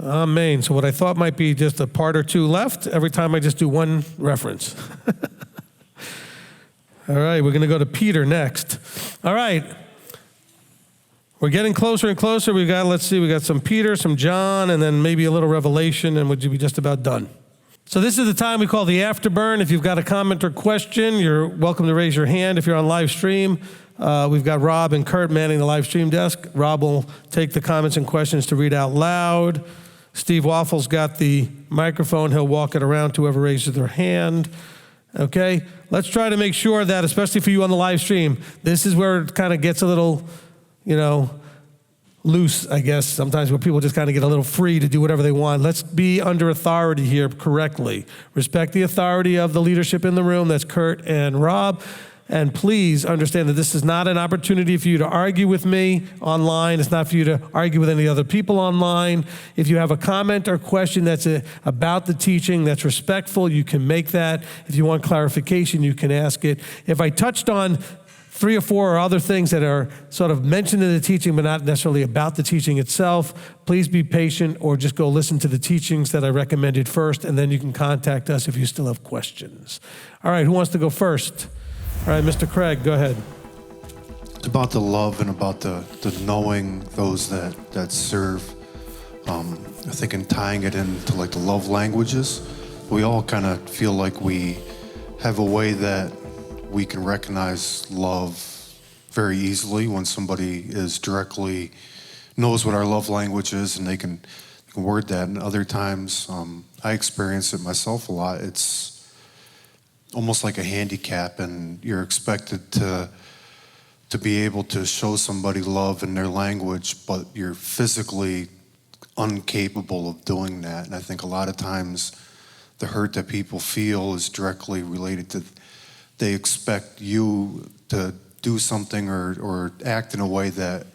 Amen. So what I thought might be just a part or two left, every time I just do one reference. All right, we're going to go to Peter next. All right. We're getting closer and closer. We got some Peter, some John, and then maybe a little Revelation, and we'll be just about done. So this is the time we call the Afterburn. If you've got a comment or question, you're welcome to raise your hand. If you're on live stream, we've got Rob and Kurt manning the live stream desk. Rob will take the comments and questions to read out loud. Steve Waffle's got the microphone. He'll walk it around to whoever raises their hand. Okay? Let's try to make sure that, especially for you on the live stream, this is where it kind of gets a little, loose, I guess, sometimes where people just kind of get a little free to do whatever they want. Let's be under authority here correctly. Respect the authority of the leadership in the room. That's Kurt and Rob. And please understand that this is not an opportunity for you to argue with me online. It's not for you to argue with any other people online. If you have a comment or question that's about the teaching that's respectful, you can make that. If you want clarification, you can ask it. If I touched on 3 or 4 or other things that are sort of mentioned in the teaching but not necessarily about the teaching itself, please be patient or just go listen to the teachings that I recommended first, and then you can contact us if you still have questions. All right, who wants to go first? All right, Mr. Craig, go ahead. It's about the love and about the knowing those that serve. I think in tying it into like the love languages, we all kind of feel like we have a way that we can recognize love very easily when somebody is directly knows what our love language is and they can word that. And other times, I experience it myself a lot. It's almost like a handicap, and you're expected to be able to show somebody love in their language, but you're physically incapable of doing that. And I think a lot of times the hurt that people feel is directly related to they expect you to do something or act in a way that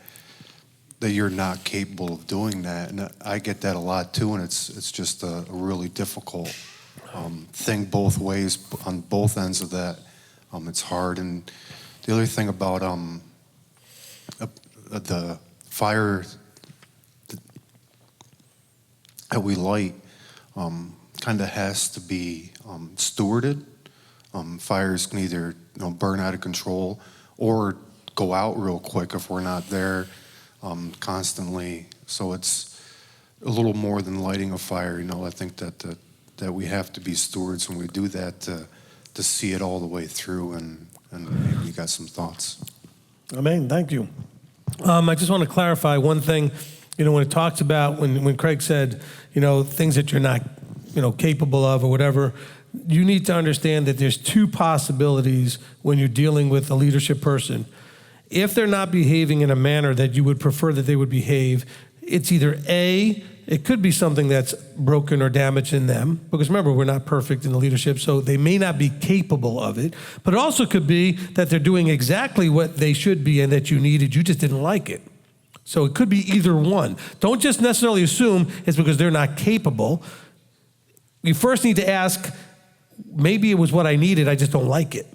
you're not capable of doing that. And I get that a lot too, and it's just a really difficult thing both ways, on both ends of that. It's hard. And the other thing about the fire that we light kind of has to be stewarded. Fires can either burn out of control or go out real quick if we're not there constantly. So it's a little more than lighting a fire. I think that we have to be stewards when we do that to see it all the way through. And maybe you got some thoughts. Amen. Thank you. I just want to clarify one thing. When it talks about when Craig said, things that you're not, capable of or whatever. You need to understand that there's 2 possibilities when you're dealing with a leadership person. If they're not behaving in a manner that you would prefer that they would behave, it's either A, it could be something that's broken or damaged in them, because remember, we're not perfect in the leadership, so they may not be capable of it, but it also could be that they're doing exactly what they should be and that you needed, you just didn't like it. So it could be either one. Don't just necessarily assume it's because they're not capable. You first need to ask, maybe it was what I needed, I just don't like it.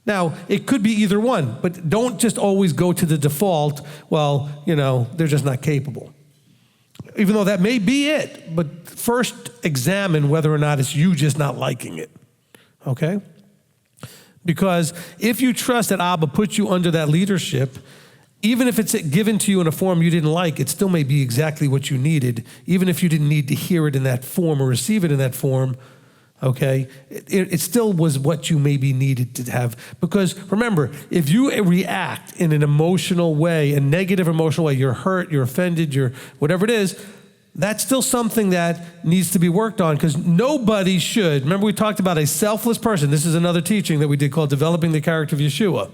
Now, it could be either one, but don't just always go to the default, they're just not capable. Even though that may be it, but first examine whether or not it's you just not liking it, okay? Because if you trust that Abba put you under that leadership, even if it's given to you in a form you didn't like, it still may be exactly what you needed, even if you didn't need to hear it in that form or receive it in that form. Okay, it still was what you maybe needed to have. Because remember, if you react in an emotional way, a negative emotional way, you're hurt, you're offended, you're whatever it is, that's still something that needs to be worked on, because nobody should. Remember, we talked about a selfless person. This is another teaching that we did called Developing the Character of Yeshua.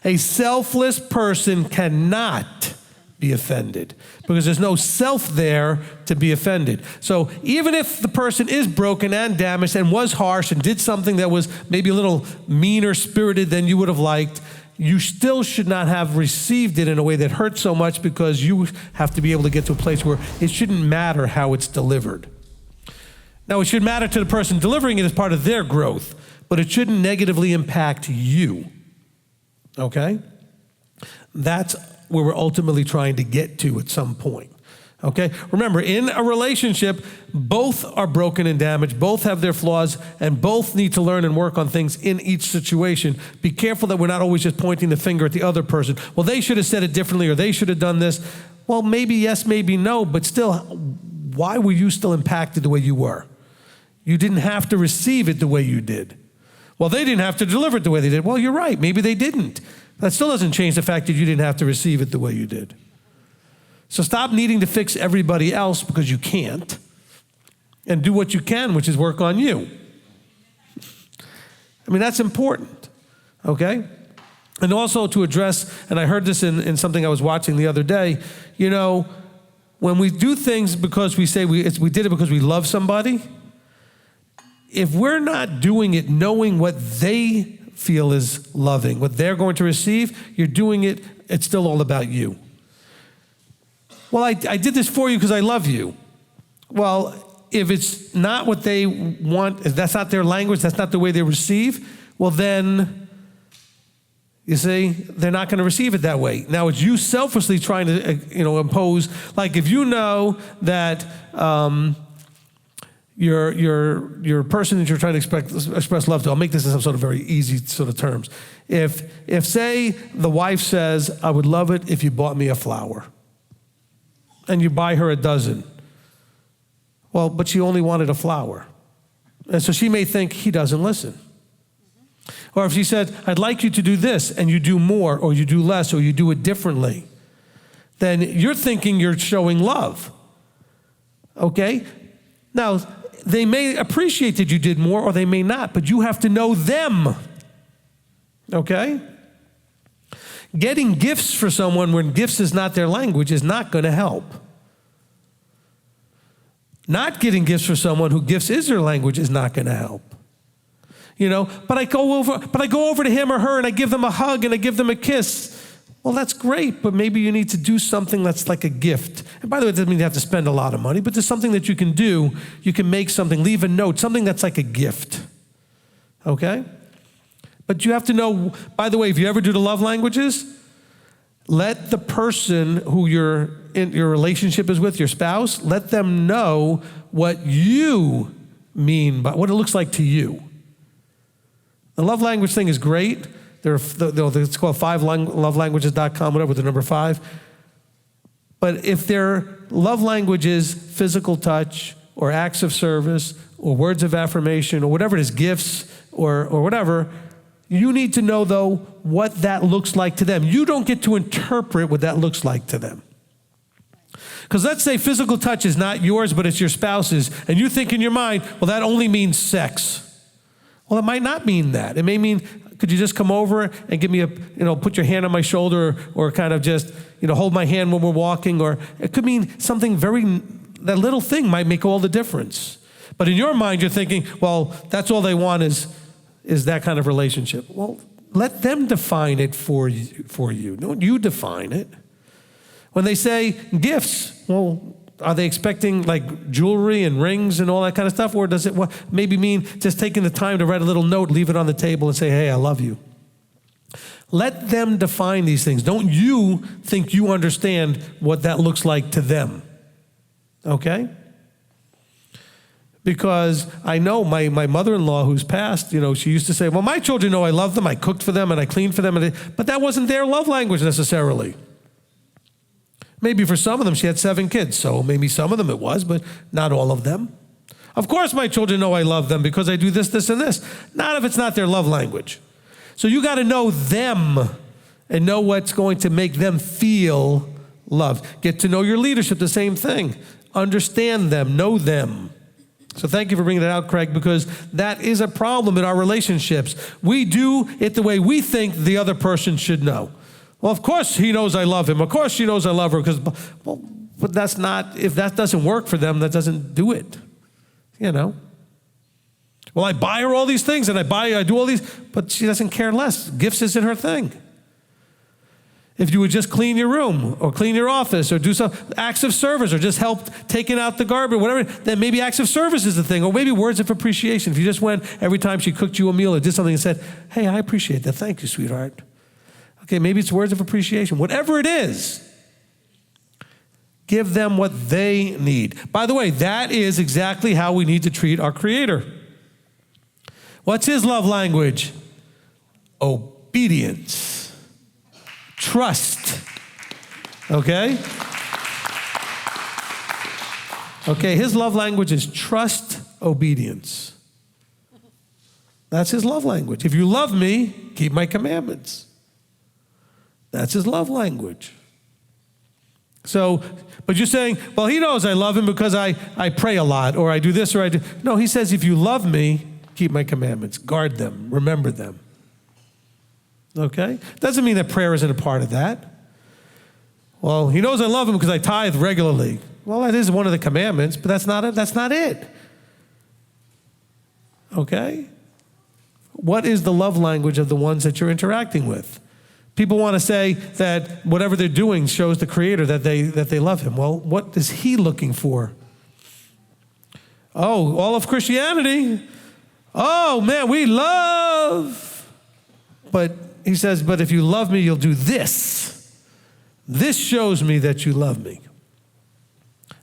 A selfless person cannot be offended, because there's no self there to be offended. So even if the person is broken and damaged and was harsh and did something that was maybe a little meaner spirited than you would have liked, you still should not have received it in a way that hurts so much, because you have to be able to get to a place where it shouldn't matter how it's delivered. Now, it should matter to the person delivering it as part of their growth, but it shouldn't negatively impact you. Okay? That's where we're ultimately trying to get to at some point. Okay? Remember, in a relationship, both are broken and damaged, both have their flaws, and both need to learn and work on things in each situation. Be careful that we're not always just pointing the finger at the other person. Well, they should have said it differently, or they should have done this. Well, maybe yes, maybe no, but still, why were you still impacted the way you were? You didn't have to receive it the way you did. Well, they didn't have to deliver it the way they did. Well, you're right, maybe they didn't. That still doesn't change the fact that you didn't have to receive it the way you did. So stop needing to fix everybody else because you can't, and do what you can, which is work on you. I mean, that's important, okay? And also to address, and I heard this in something I was watching the other day, you know, when we do things because we say we did it because we love somebody, if we're not doing it knowing what they feel is loving, what they're going to receive, you're doing it, it's still all about you. Well, I did this for you because I love you. Well, if it's not what they want, if that's not their language, that's not the way they receive, well then, you see, they're not going to receive it that way. Now, it's you selfishly trying to, impose, like if you know that your person that you're trying to express love to, I'll make this in some sort of very easy sort of terms. If say the wife says, I would love it if you bought me a flower, and you buy her a dozen. Well, but she only wanted a flower. And so she may think he doesn't listen. Or if she said, I'd like you to do this, and you do more, or you do less, or you do it differently, then you're thinking you're showing love. Okay? Now, they may appreciate that you did more, or they may not, but you have to know them. Okay? Getting gifts for someone when gifts is not their language is not going to help. Not getting gifts for someone who gifts is their language is not going to help. But I go over to him or her and I give them a hug and I give them a kiss. Well, that's great, but maybe you need to do something that's like a gift. And by the way, it doesn't mean you have to spend a lot of money, but there's something that you can do. You can make something, leave a note, something that's like a gift. Okay? But you have to know, by the way, if you ever do the love languages, let the person who your relationship is with, your spouse, let them know what you mean by what it looks like to you. The love language thing is great. It's called 5lovelanguages.com, whatever, with the number 5. But if their love language is physical touch or acts of service or words of affirmation or whatever it is, gifts or whatever, you need to know, though, what that looks like to them. You don't get to interpret what that looks like to them. Because let's say physical touch is not yours, but it's your spouse's, and you think in your mind, well, that only means sex. Well, it might not mean that. It may mean, could you just come over and give me put your hand on my shoulder, or kind of just, hold my hand when we're walking, or it could mean something that little thing might make all the difference. But in your mind, you're thinking, well, that's all they want is that kind of relationship. Well, let them define it for you. Don't you define it. When they say gifts, well, are they expecting like jewelry and rings and all that kind of stuff? Or does it maybe mean just taking the time to write a little note, leave it on the table and say, hey, I love you? Let them define these things. Don't you think you understand what that looks like to them. Okay? Because I know my mother-in-law who's passed, she used to say, well, my children know I love them, I cooked for them and I cleaned for them, but that wasn't their love language necessarily. Maybe for some of them, she had 7 kids, so maybe some of them it was, but not all of them. Of course my children know I love them because I do this, this, and this. Not if it's not their love language. So you got to know them and know what's going to make them feel loved. Get to know your leadership, the same thing. Understand them, know them. So thank you for bringing that out, Craig, because that is a problem in our relationships. We do it the way we think the other person should know. Well, of course he knows I love him. Of course she knows I love her, but that's not, if that doesn't work for them, that doesn't do it. Well, I buy her all these things and I do all these, but she doesn't care less. Gifts isn't her thing. If you would just clean your room or clean your office or do some acts of service or just help taking out the garbage, whatever, then maybe acts of service is the thing, or maybe words of appreciation. If you just went every time she cooked you a meal or did something and said, hey, I appreciate that. Thank you, sweetheart. Okay, maybe it's words of appreciation. Whatever it is, Give them what they need. By the way, that is exactly how we need to treat our Creator. What's his love language? Obedience. Trust. Okay? Okay, his love language is trust, obedience. That's his love language. If you love me, keep my commandments. That's his love language. So, but you're saying, well, he knows I love him because I pray a lot, or I do this, or I do. No, he says, if you love me, keep my commandments. Guard them. Remember them. Okay? Doesn't mean that prayer isn't a part of that. Well, he knows I love him because I tithe regularly. Well, that is one of the commandments, but that's not it. That's not it. Okay? What is the love language of the ones that you're interacting with? People want to say that whatever they're doing shows the Creator that they love him. Well, what is he looking for? Oh, all of Christianity. Oh, man, we love. But he says, but if you love me, you'll do this. This shows me that you love me.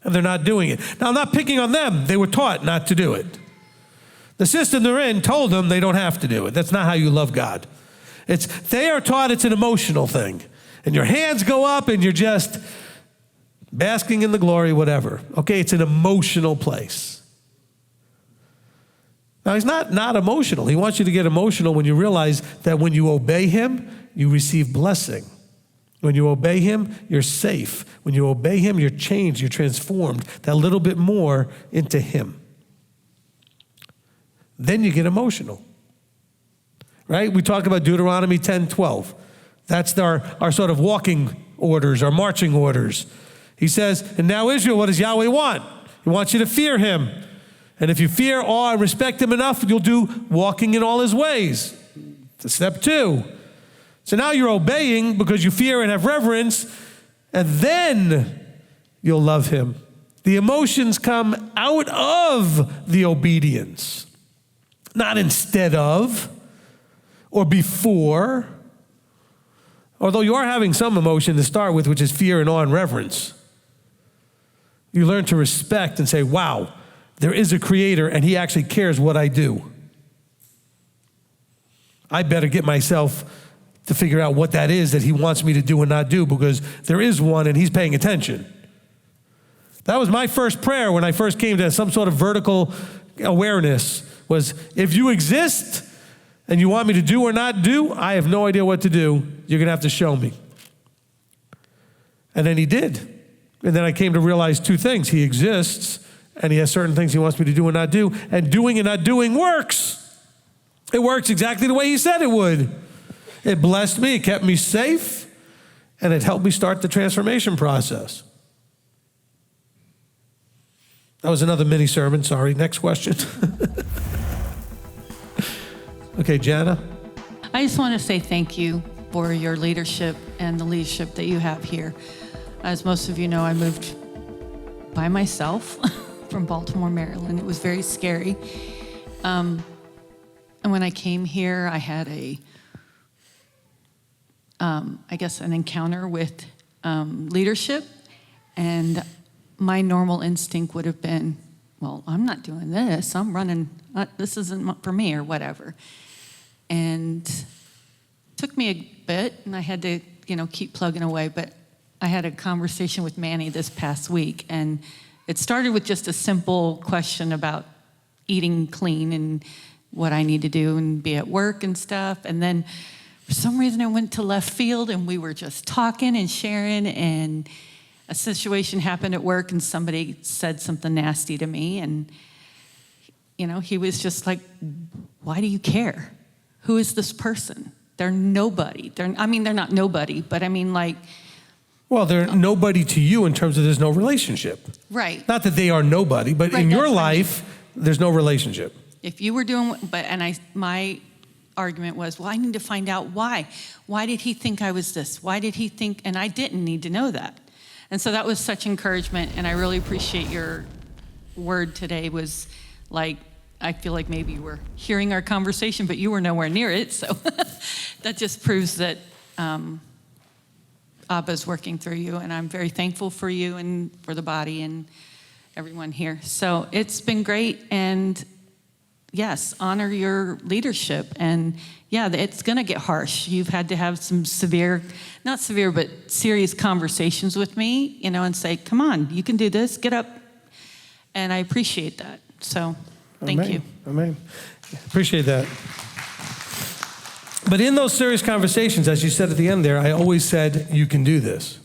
And they're not doing it. Now, I'm not picking on them. They were taught not to do it. The system they're in told them they don't have to do it. That's not how you love God. They are taught it's an emotional thing. And your hands go up and you're just basking in the glory, whatever. Okay, it's an emotional place. Now, he's not emotional. He wants you to get emotional when you realize that when you obey him, you receive blessing. When you obey him, you're safe. When you obey him, you're changed, you're transformed that little bit more into him. Then you get emotional. Right? We talk about Deuteronomy 10:12. That's our sort of walking orders, our marching orders. He says, and now Israel, what does Yahweh want? He wants you to fear him. And if you fear, awe, and respect him enough, you'll do walking in all his ways. That's step 2. So now you're obeying because you fear and have reverence, and then you'll love him. The emotions come out of the obedience, not instead of or before, although you are having some emotion to start with, which is fear and awe and reverence. You learn to respect and say, wow, there is a Creator and he actually cares what I do. I better get myself to figure out what that is that he wants me to do and not do, because there is one and he's paying attention. That was my first prayer when I first came to some sort of vertical awareness, was if you exist and you want me to do or not do, I have no idea what to do. You're going to have to show me. And then he did. And then I came to realize 2 things. He exists and he has certain things he wants me to do and not do. And doing and not doing works. It works exactly the way he said it would. It blessed me, it kept me safe, and it helped me start the transformation process. That was another mini sermon, sorry. Next question. Okay, Jana. I just want to say thank you for your leadership and the leadership that you have here. As most of you know, I moved by myself from Baltimore, Maryland. It was very scary. And when I came here, I had an encounter with leadership, and my normal instinct would have been, well, I'm not doing this. I'm running, this isn't for me or whatever. And it took me a bit, and I had to, keep plugging away, but I had a conversation with Manny this past week, and it started with just a simple question about eating clean and what I need to do and be at work and stuff. And then for some reason I went to left field and we were just talking and sharing, and a situation happened at work and somebody said something nasty to me, and he was just like, why do you care? Who is this person? They're nobody. They're not nobody, but well, they're nobody to you in terms of there's no relationship. Right. Not that they are nobody, but right, in your life, there's no relationship. If you were doing, my argument was, well, I need to find out why. Why did he think I was this? Why did he think, and I didn't need to know that. And so that was such encouragement, and I really appreciate your word today. Was like, I feel like maybe you were hearing our conversation, but you were nowhere near it. So that just proves that Abba's working through you, and I'm very thankful for you and for the body and everyone here. So it's been great, and yes, honor your leadership. And yeah, it's going to get harsh. You've had to have some not severe, but serious conversations with me, and say, come on, you can do this, get up. And I appreciate that. So thank you. Amen. Appreciate that. But in those serious conversations, as you said at the end there, I always said, you can do this.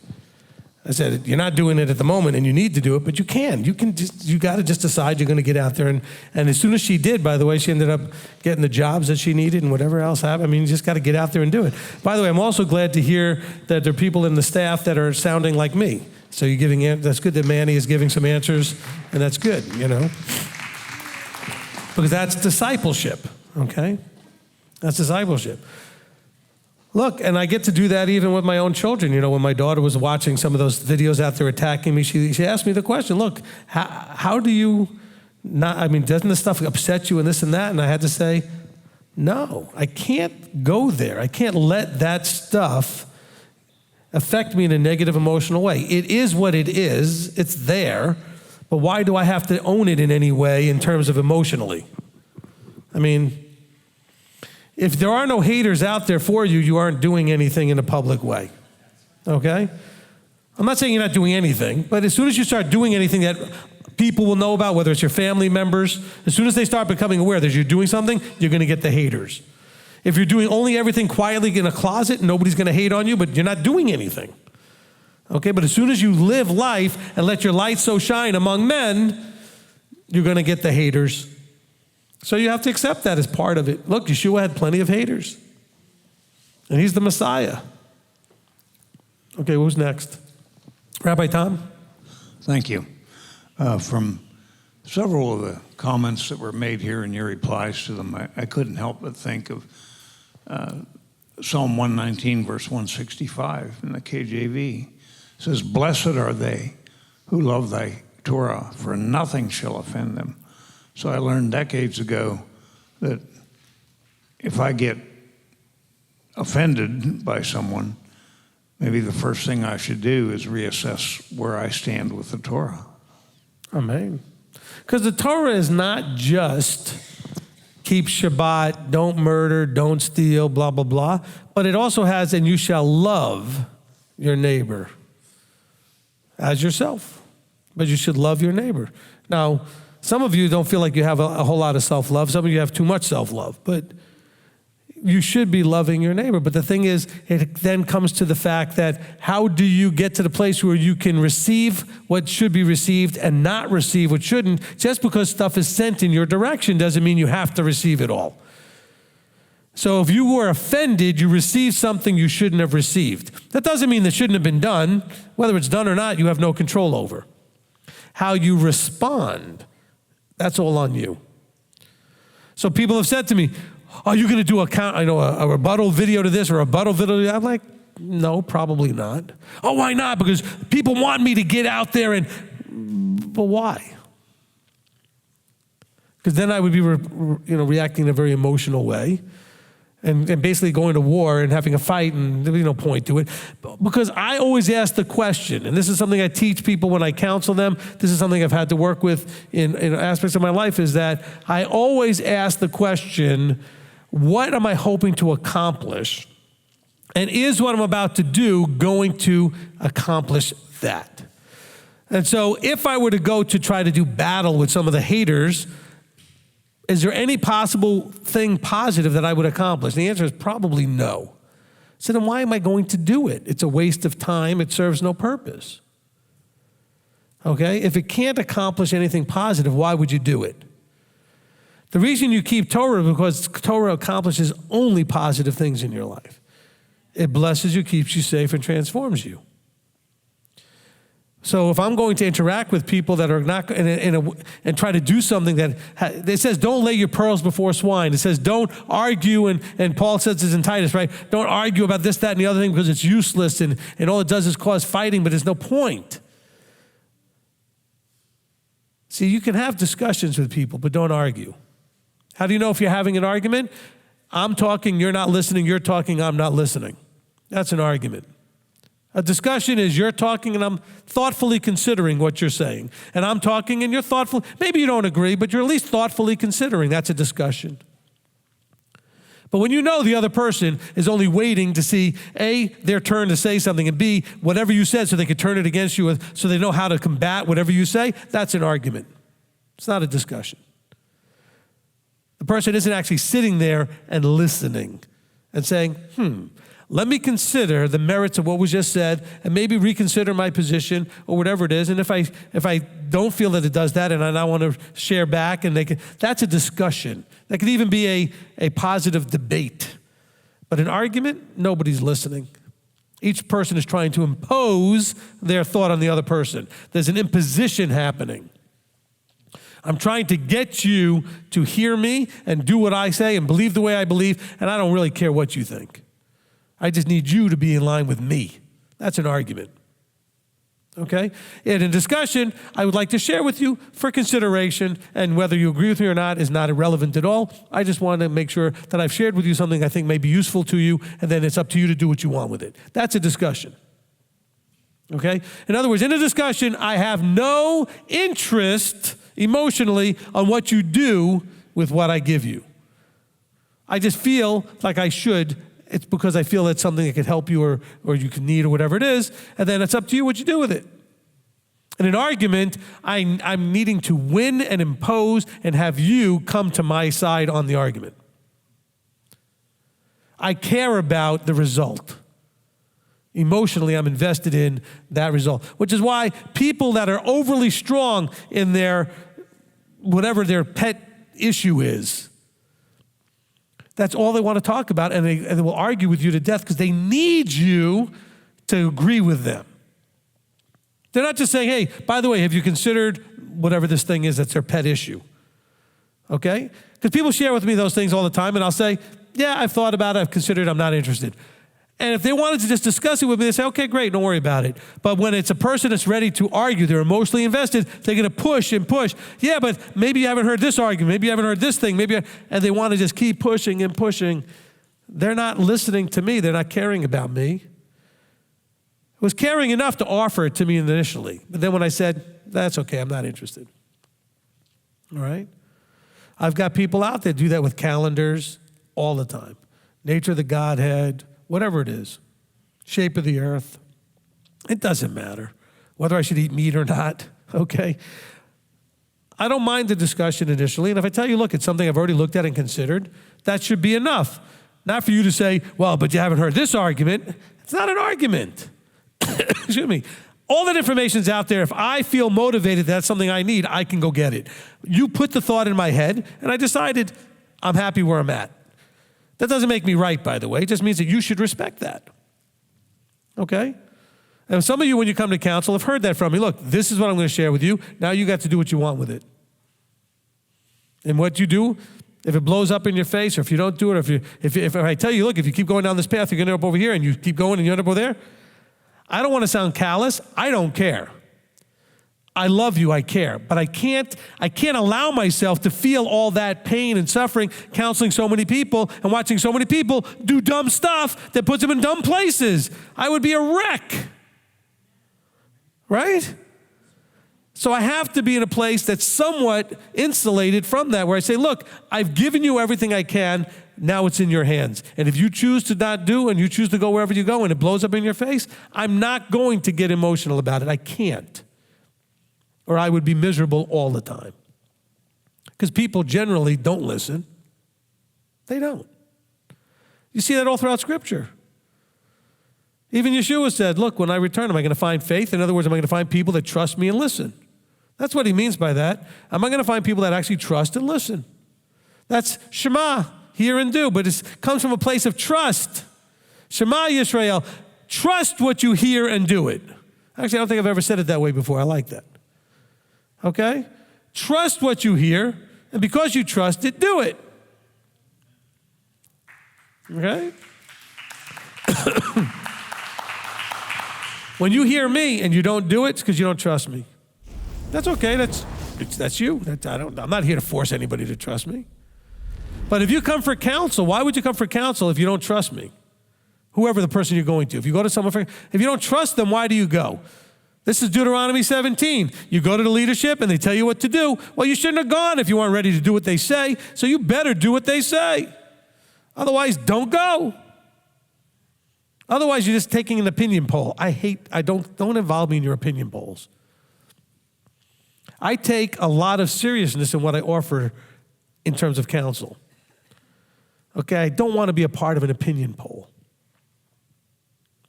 I said, you're not doing it at the moment and you need to do it, but you can. You got to just decide you're going to get out there. And as soon as she did, by the way, she ended up getting the jobs that she needed and whatever else happened. I mean, you just got to get out there and do it. By the way, I'm also glad to hear that there are people in the staff that are sounding like me. So you're giving, that's good that Manny is giving some answers, and that's good, because that's discipleship, okay? That's discipleship. Look, and I get to do that even with my own children. When my daughter was watching some of those videos out there attacking me, she asked me the question, look, how do you not, doesn't this stuff upset you and this and that? And I had to say, no, I can't go there. I can't let that stuff affect me in a negative emotional way. It is what it is. It's there. But why do I have to own it in any way in terms of emotionally? If there are no haters out there for you, you aren't doing anything in a public way. Okay? I'm not saying you're not doing anything, but as soon as you start doing anything that people will know about, whether it's your family members, as soon as they start becoming aware that you're doing something, you're going to get the haters. If you're doing only everything quietly in a closet, nobody's going to hate on you, but you're not doing anything. Okay? But as soon as you live life and let your light so shine among men, you're going to get the haters. So you have to accept that as part of it. Look, Yeshua had plenty of haters. And he's the Messiah. Okay, who's next? Rabbi Tom? Thank you. From several of the comments that were made here and your replies to them, I couldn't help but think of Psalm 119, verse 165 in the KJV. It says, blessed are they who love thy Torah, for nothing shall offend them. So I learned decades ago that if I get offended by someone, maybe the first thing I should do is reassess where I stand with the Torah. Amen. Because the Torah is not just keep Shabbat, don't murder, don't steal, blah, blah, blah. But it also has, and you shall love your neighbor as yourself. But you should love your neighbor. Now, some of you don't feel like you have a whole lot of self-love. Some of you have too much self-love. But you should be loving your neighbor. But the thing is, it then comes to the fact that how do you get to the place where you can receive what should be received and not receive what shouldn't? Just because stuff is sent in your direction doesn't mean you have to receive it all. So if you were offended, you received something you shouldn't have received. That doesn't mean that shouldn't have been done. Whether it's done or not, you have no control over. How you respond, that's all on you. So people have said to me, are you going to do a rebuttal video to this or a rebuttal video to that? I'm like, no, probably not. Oh, why not? Because people want me to get out there but why? Because then I would be reacting in a very emotional way and basically going to war and having a fight, and there'd be no point to it. Because I always ask the question, and this is something I teach people when I counsel them, this is something I've had to work with in aspects of my life, is that I always ask the question, what am I hoping to accomplish? And is what I'm about to do going to accomplish that? And so if I were to go to try to do battle with some of the haters, is there any possible thing positive that I would accomplish? The answer is probably no. So then why am I going to do it? It's a waste of time. It serves no purpose. Okay? If it can't accomplish anything positive, why would you do it? The reason you keep Torah is because Torah accomplishes only positive things in your life. It blesses you, keeps you safe, and transforms you. So if I'm going to interact with people that are not and try to do something that it says, don't lay your pearls before swine. It says, don't argue, and Paul says this in Titus, right? Don't argue about this, that, and the other thing because it's useless and all it does is cause fighting, but there's no point. See, you can have discussions with people, but don't argue. How do you know if you're having an argument? I'm talking, you're not listening, you're talking, I'm not listening. That's an argument. A discussion is you're talking and I'm thoughtfully considering what you're saying. And I'm talking and you're thoughtful. Maybe you don't agree, but you're at least thoughtfully considering. That's a discussion. But when you know the other person is only waiting to see, A, their turn to say something, and B, whatever you said so they could turn it against you so they know how to combat whatever you say, that's an argument. It's not a discussion. The person isn't actually sitting there and listening and saying, let me consider the merits of what was just said and maybe reconsider my position or whatever it is. And if I don't feel that it does that and I now want to share back, and that's a discussion. That could even be a positive debate. But an argument, nobody's listening. Each person is trying to impose their thought on the other person. There's an imposition happening. I'm trying to get you to hear me and do what I say and believe the way I believe, and I don't really care what you think. I just need you to be in line with me. That's an argument. Okay? In a discussion, I would like to share with you for consideration, and whether you agree with me or not is not irrelevant at all. I just want to make sure that I've shared with you something I think may be useful to you, and then it's up to you to do what you want with it. That's a discussion. Okay? In other words, in a discussion, I have no interest emotionally on what you do with what I give you. I just feel like I should. It's because I feel that's something that could help you or you can need or whatever it is, and then it's up to you what you do with it. In an argument, I'm needing to win and impose and have you come to my side on the argument. I care about the result. Emotionally, I'm invested in that result, which is why people that are overly strong in their, whatever their pet issue is, that's all they want to talk about, and they will argue with you to death because they need you to agree with them. They're not just saying, hey, by the way, have you considered whatever this thing is that's their pet issue? Okay? Because people share with me those things all the time, and I'll say, yeah, I've thought about it, I've considered, I'm not interested. And if they wanted to just discuss it with me, they say, okay, great, don't worry about it. But when it's a person that's ready to argue, they're emotionally invested, they're going to push and push. Yeah, but maybe you haven't heard this argument, maybe you haven't heard this thing, and they want to just keep pushing and pushing. They're not listening to me, they're not caring about me. It was caring enough to offer it to me initially. But then when I said, that's okay, I'm not interested. All right? I've got people out there do that with calendars all the time. Nature of the Godhead, whatever it is, shape of the earth, it doesn't matter whether I should eat meat or not, okay? I don't mind the discussion initially, and if I tell you, look, it's something I've already looked at and considered, that should be enough. Not for you to say, well, but you haven't heard this argument. It's not an argument. Excuse me. All that information's out there. If I feel motivated, that's something I need, I can go get it. You put the thought in my head, and I decided I'm happy where I'm at. That doesn't make me right, by the way. It just means that you should respect that. Okay? And some of you, when you come to counsel, have heard that from me. Look, this is what I'm going to share with you. Now you got to do what you want with it. And what you do, if it blows up in your face, or if you don't do it, or if I tell you, look, if you keep going down this path, you're going to end up over here, and you keep going and you end up over there. I don't want to sound callous. I don't care. I love you, I care, but I can't allow myself to feel all that pain and suffering counseling so many people and watching so many people do dumb stuff that puts them in dumb places. I would be a wreck, right? So I have to be in a place that's somewhat insulated from that, where I say, look, I've given you everything I can, now it's in your hands. And if you choose to not do and you choose to go wherever you go and it blows up in your face, I'm not going to get emotional about it. I can't. Or I would be miserable all the time. Because people generally don't listen. They don't. You see that all throughout Scripture. Even Yeshua said, look, when I return, am I going to find faith? In other words, am I going to find people that trust me and listen? That's what he means by that. Am I going to find people that actually trust and listen? That's Shema, hear and do, but it comes from a place of trust. Shema Yisrael, trust what you hear and do it. Actually, I don't think I've ever said it that way before. I like that. Okay? Trust what you hear, and because you trust it, do it. Okay? When you hear me and you don't do it, it's because you don't trust me. That's okay. That's you. I'm not here to force anybody to trust me. But if you come for counsel, why would you come for counsel if you don't trust me? Whoever the person you're going to. If you go to someone, if you don't trust them, why do you go? This is Deuteronomy 17. You go to the leadership and they tell you what to do. Well, you shouldn't have gone if you weren't ready to do what they say. So you better do what they say. Otherwise, don't go. Otherwise, you're just taking an opinion poll. Don't involve me in your opinion polls. I take a lot of seriousness in what I offer in terms of counsel. Okay, I don't want to be a part of an opinion poll.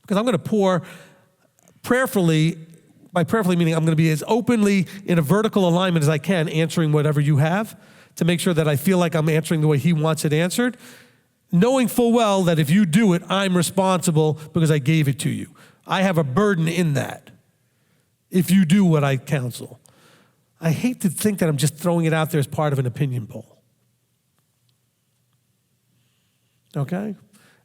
Because I'm going to pour prayerfully, by prayerfully meaning I'm going to be as openly in a vertical alignment as I can, answering whatever you have, to make sure that I feel like I'm answering the way he wants it answered, knowing full well that if you do it, I'm responsible because I gave it to you. I have a burden in that if you do what I counsel. I hate to think that I'm just throwing it out there as part of an opinion poll. Okay?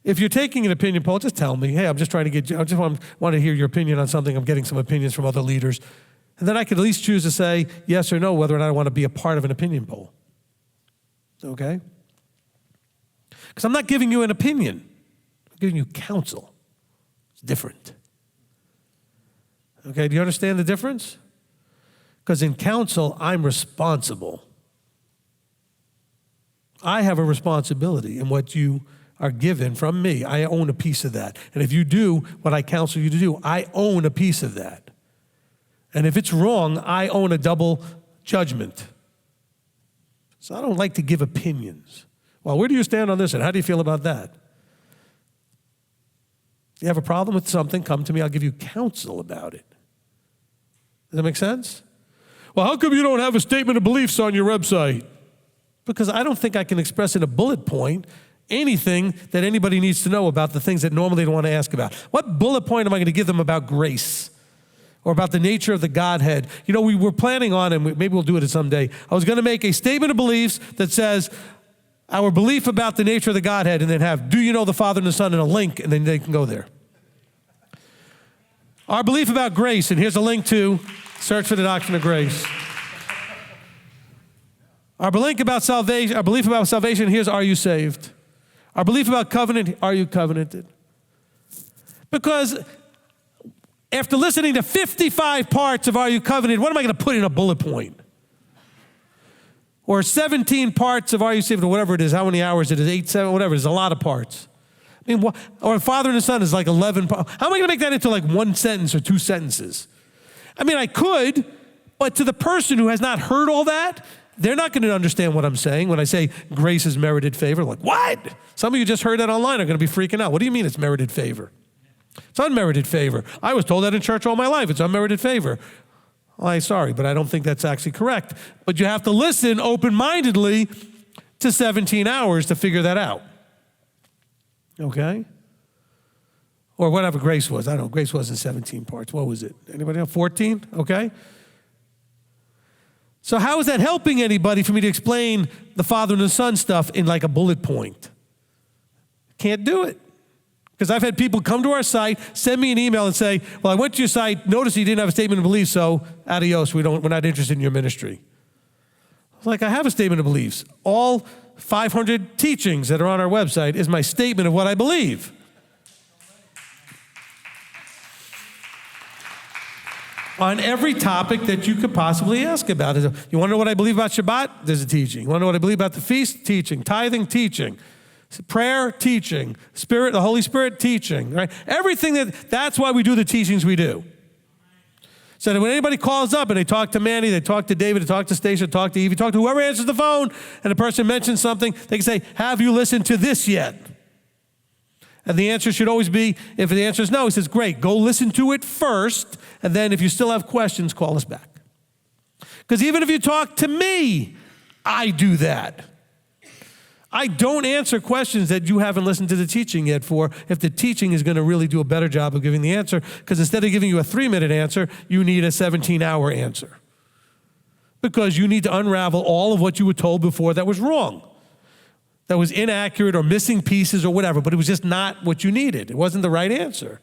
If you're taking an opinion poll, just tell me, hey, I'm just trying to get you, I just want to hear your opinion on something. I'm getting some opinions from other leaders. And then I could at least choose to say yes or no, whether or not I want to be a part of an opinion poll. Okay? Because I'm not giving you an opinion. I'm giving you counsel. It's different. Okay, do you understand the difference? Because in counsel, I'm responsible. I have a responsibility in what you are given from me. I own a piece of that. And if you do what I counsel you to do, I own a piece of that. And if it's wrong, I own a double judgment. So I don't like to give opinions. Well, where do you stand on this and how do you feel about that? If you have a problem with something, come to me, I'll give you counsel about it. Does that make sense? Well, how come you don't have a statement of beliefs on your website? Because I don't think I can express in a bullet point anything that anybody needs to know about the things that normally they don't want to ask about. What bullet point am I going to give them about grace or about the nature of the Godhead? You know, we were planning on, and maybe we'll do it someday, I was going to make a statement of beliefs that says our belief about the nature of the Godhead and then have, do you know the Father and the Son, and a link, and then they can go there. Our belief about grace, and here's a link to Search for the Doctrine of Grace. Our belief about salvation, here's Are You Saved? Our belief about covenant, are you covenanted? Because after listening to 55 parts of Are You Covenanted, what am I going to put in a bullet point? Or 17 parts of Are You Saved, or whatever it is, how many hours it is, 8, 7, whatever, it's a lot of parts. I mean, or Father and the Son is like 11 parts. How am I going to make that into like one sentence or two sentences? I mean, I could, but to the person who has not heard all that, they're not going to understand what I'm saying when I say grace is merited favor. Like, what? Some of you just heard that online are going to be freaking out. What do you mean it's merited favor? It's unmerited favor. I was told that in church all my life. It's unmerited favor. Well, I'm sorry, but I don't think that's actually correct. But you have to listen open-mindedly to 17 hours to figure that out. Okay? Or whatever grace was. I don't know. Grace wasn't 17 parts. What was it? Anybody know? 14? Okay? So how is that helping anybody for me to explain the Father and the Son stuff in like a bullet point? Can't do it. Because I've had people come to our site, send me an email and say, well, I went to your site, noticed you didn't have a statement of beliefs, so adios, we're not interested in your ministry. I was like, I have a statement of beliefs. All 500 teachings that are on our website is my statement of what I believe. On every topic that you could possibly ask about. You want to know what I believe about Shabbat? There's a teaching. You want to know what I believe about the feast? Teaching. Tithing? Teaching. Prayer? Teaching. Spirit, the Holy Spirit? Teaching. Right? Everything that's why we do the teachings we do. So that when anybody calls up and they talk to Manny, they talk to David, they talk to Stacia, they talk to Evie, talk to whoever answers the phone, and the person mentions something, they can say, have you listened to this yet? And the answer should always be, if the answer is no, he says, great, go listen to it first, and then if you still have questions, call us back. Because even if you talk to me, I do that. I don't answer questions that you haven't listened to the teaching yet for if the teaching is going to really do a better job of giving the answer, because instead of giving you a 3-minute answer, you need a 17-hour answer. Because you need to unravel all of what you were told before that was wrong, that was inaccurate or missing pieces or whatever, but it was just not what you needed. It wasn't the right answer.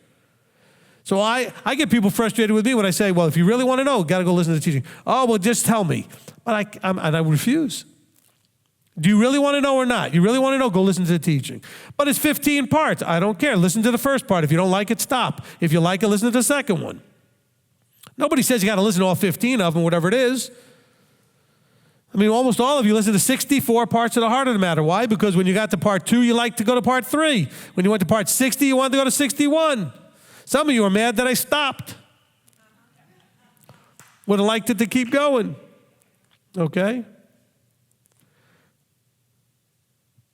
So I get people frustrated with me when I say, well, if you really want to know, got to go listen to the teaching. Oh, well, just tell me. But I refuse. Do you really want to know or not? You really want to know? Go listen to the teaching. But it's 15 parts. I don't care. Listen to the first part. If you don't like it, stop. If you like it, listen to the second one. Nobody says you got to listen to all 15 of them, whatever it is. I mean, almost all of you listen to 64 parts of the heart of the matter. Why? Because when you got to part 2, you like to go to part 3. When you went to part 60, you wanted to go to 61. Some of you are mad that I stopped. Would have liked it to keep going. Okay?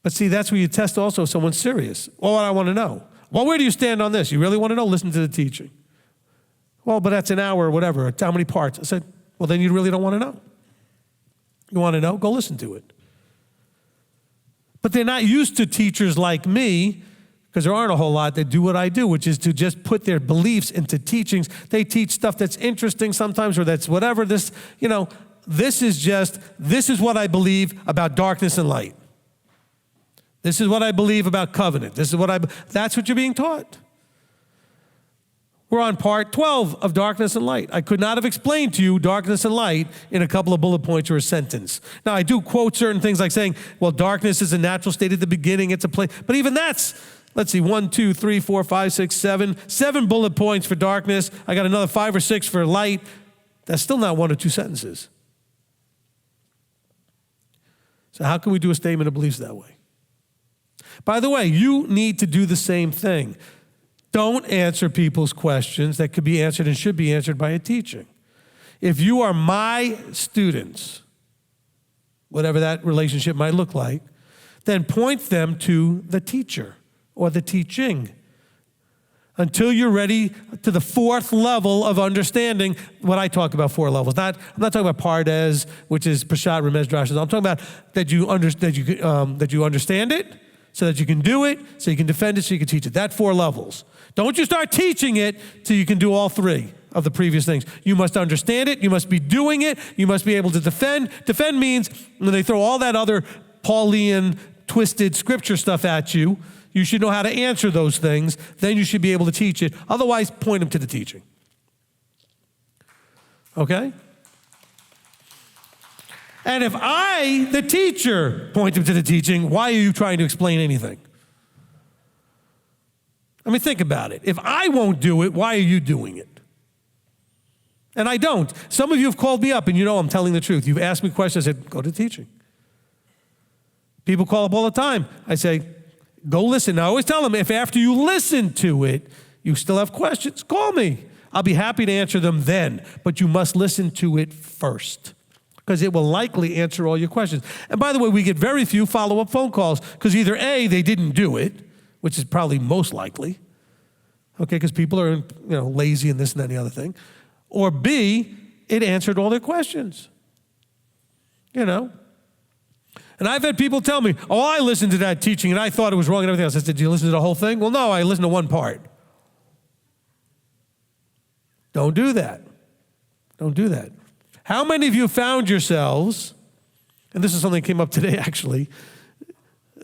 But see, that's where you test also if someone's serious. Well, what I want to know. Well, where do you stand on this? You really want to know? Listen to the teaching. Well, but that's an hour or whatever. How many parts? I said, well, then you really don't want to know. You want to know? Go listen to it. But they're not used to teachers like me, because there aren't a whole lot that do what I do, which is to just put their beliefs into teachings. They teach stuff that's interesting sometimes, or that's whatever. This is what I believe about darkness and light. This is what I believe about covenant. That's what you're being taught. We're on part 12 of darkness and light. I could not have explained to you darkness and light in a couple of bullet points or a sentence. Now, I do quote certain things like saying, well, darkness is a natural state at the beginning. It's a place. But even that's, let's see, 1, 2, 3, 4, 5, 6, 7. 7 bullet points for darkness. I got another 5 or 6 for light. That's still not 1 or 2 sentences. So how can we do a statement of beliefs that way? By the way, you need to do the same thing. Don't answer people's questions that could be answered and should be answered by a teaching. If you are my students, whatever that relationship might look like, then point them to the teacher or the teaching until you're ready to the 4th level of understanding what I talk about 4 levels. I'm not talking about Pardes, which is Peshat, Remez, Drashas. I'm talking about that you understand it, so that you can do it, so you can defend it, so you can teach it. That 4 levels. Don't you start teaching it till you can do all 3 of the previous things. You must understand it. You must be doing it. You must be able to defend. Defend means when they throw all that other Pauline, twisted scripture stuff at you, you should know how to answer those things. Then you should be able to teach it. Otherwise, point them to the teaching. Okay? And if I, the teacher, point them to the teaching, why are you trying to explain anything? I mean, think about it. If I won't do it, why are you doing it? And I don't. Some of you have called me up, and you know I'm telling the truth. You've asked me questions. I said, go to teaching. People call up all the time. I say, go listen. Now, I always tell them, if after you listen to it, you still have questions, call me. I'll be happy to answer them then, but you must listen to it first, because it will likely answer all your questions. And by the way, we get very few follow-up phone calls, because either A, they didn't do it, which is probably most likely, okay, because people are lazy and this and that and the other thing, or B, it answered all their questions, And I've had people tell me, oh, I listened to that teaching and I thought it was wrong and everything else. I said, did you listen to the whole thing? Well, no, I listened to one part. Don't do that. Don't do that. How many of you found yourselves, and this is something that came up today actually,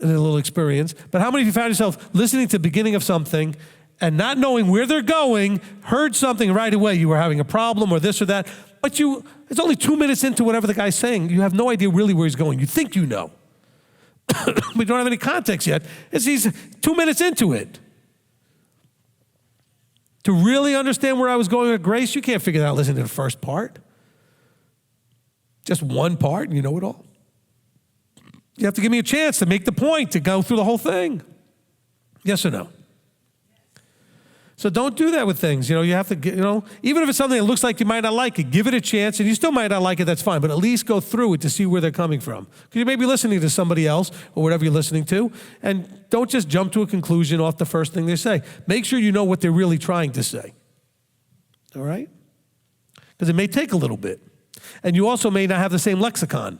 in a little experience, but how many of you found yourself listening to the beginning of something and not knowing where they're going, heard something right away, you were having a problem or this or that, but it's only 2 minutes into whatever the guy's saying. You have no idea really where he's going. You think you know. We don't have any context yet. He's 2 minutes into it. To really understand where I was going with grace, you can't figure that out listening to the first part. Just one part and you know it all. You have to give me a chance to make the point, to go through the whole thing. Yes or no? So don't do that with things. You have to, even if it's something that looks like you might not like it, give it a chance, and you still might not like it, that's fine, but at least go through it to see where they're coming from. Because you may be listening to somebody else or whatever you're listening to, and don't just jump to a conclusion off the first thing they say. Make sure you know what they're really trying to say. All right? Because it may take a little bit. And you also may not have the same lexicon.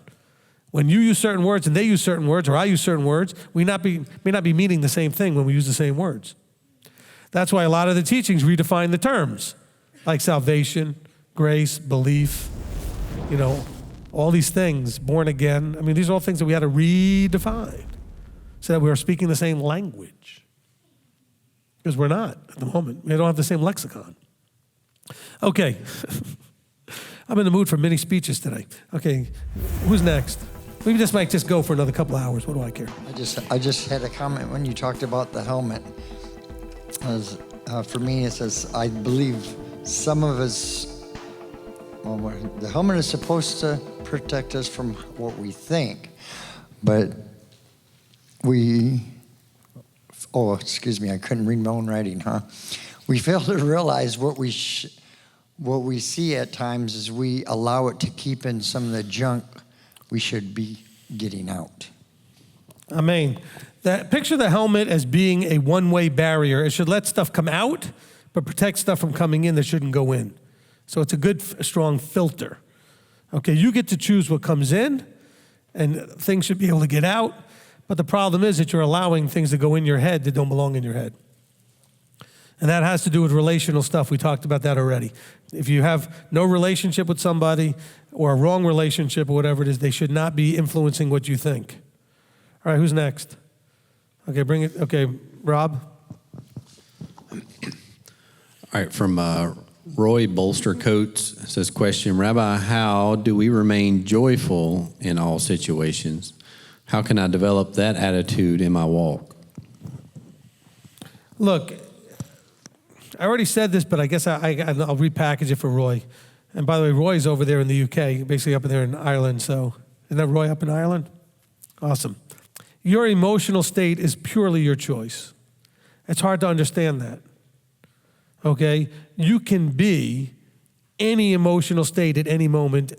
When you use certain words and they use certain words, or I use certain words, we may not be meaning the same thing when we use the same words. That's why a lot of the teachings redefine the terms, like salvation, grace, belief, all these things, born again. I mean, these are all things that we had to redefine so that we are speaking the same language. Because we're not at the moment. We don't have the same lexicon. Okay. I'm in the mood for mini speeches today. Okay, who's next? We just might just go for another couple hours. What do I care? I just had a comment when you talked about the helmet. For me, it says, I believe some of us, the helmet is supposed to protect us from what we think, but excuse me, I couldn't read my own writing, huh? We fail to realize what we see at times is we allow it to keep in some of the junk we should be getting out. Amen. Picture the helmet as being a one-way barrier. It should let stuff come out, but protect stuff from coming in that shouldn't go in. So it's a good, strong filter. Okay, you get to choose what comes in, and things should be able to get out. But the problem is that you're allowing things to go in your head that don't belong in your head. And that has to do with relational stuff. We talked about that already. If you have no relationship with somebody or a wrong relationship or whatever it is, they should not be influencing what you think. All right, who's next? Okay, bring it. Okay, Rob. All right, from Roy Bolster Coates says, question, Rabbi, how do we remain joyful in all situations? How can I develop that attitude in my walk? Look, I already said this, but I guess I'll repackage it for Roy. And by the way, Roy's over there in the UK, basically up there in Ireland. So isn't that Roy up in Ireland? Awesome. Your emotional state is purely your choice. It's hard to understand that. Okay? You can be any emotional state at any moment,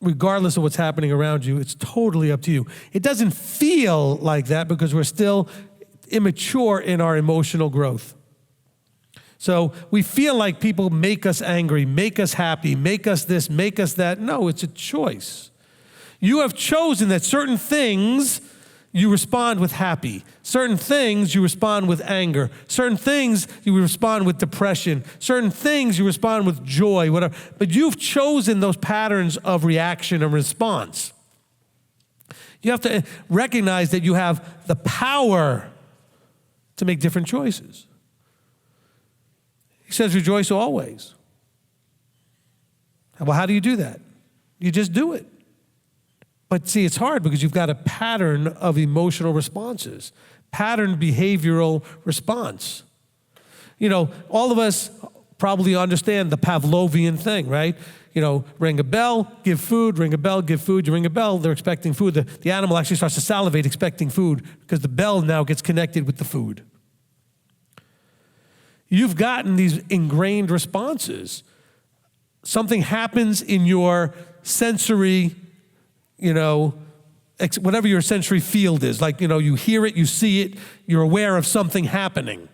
regardless of what's happening around you. It's totally up to you. It doesn't feel like that because we're still immature in our emotional growth. So we feel like people make us angry, make us happy, make us this, make us that. No, it's a choice. You have chosen that certain things you respond with happy. Certain things you respond with anger. Certain things you respond with depression. Certain things you respond with joy, whatever. But you've chosen those patterns of reaction and response. You have to recognize that you have the power to make different choices. He says, rejoice always. Well, how do you do that? You just do it. But see, it's hard because you've got a pattern of emotional responses, patterned behavioral response. You know, all of us probably understand the Pavlovian thing, right? You know, ring a bell, give food, ring a bell, give food. You ring a bell, they're expecting food. The animal actually starts to salivate expecting food because the bell now gets connected with the food. You've gotten these ingrained responses. Something happens in your sensory, whatever your sensory field is, like, you hear it, you see it, you're aware of something happening.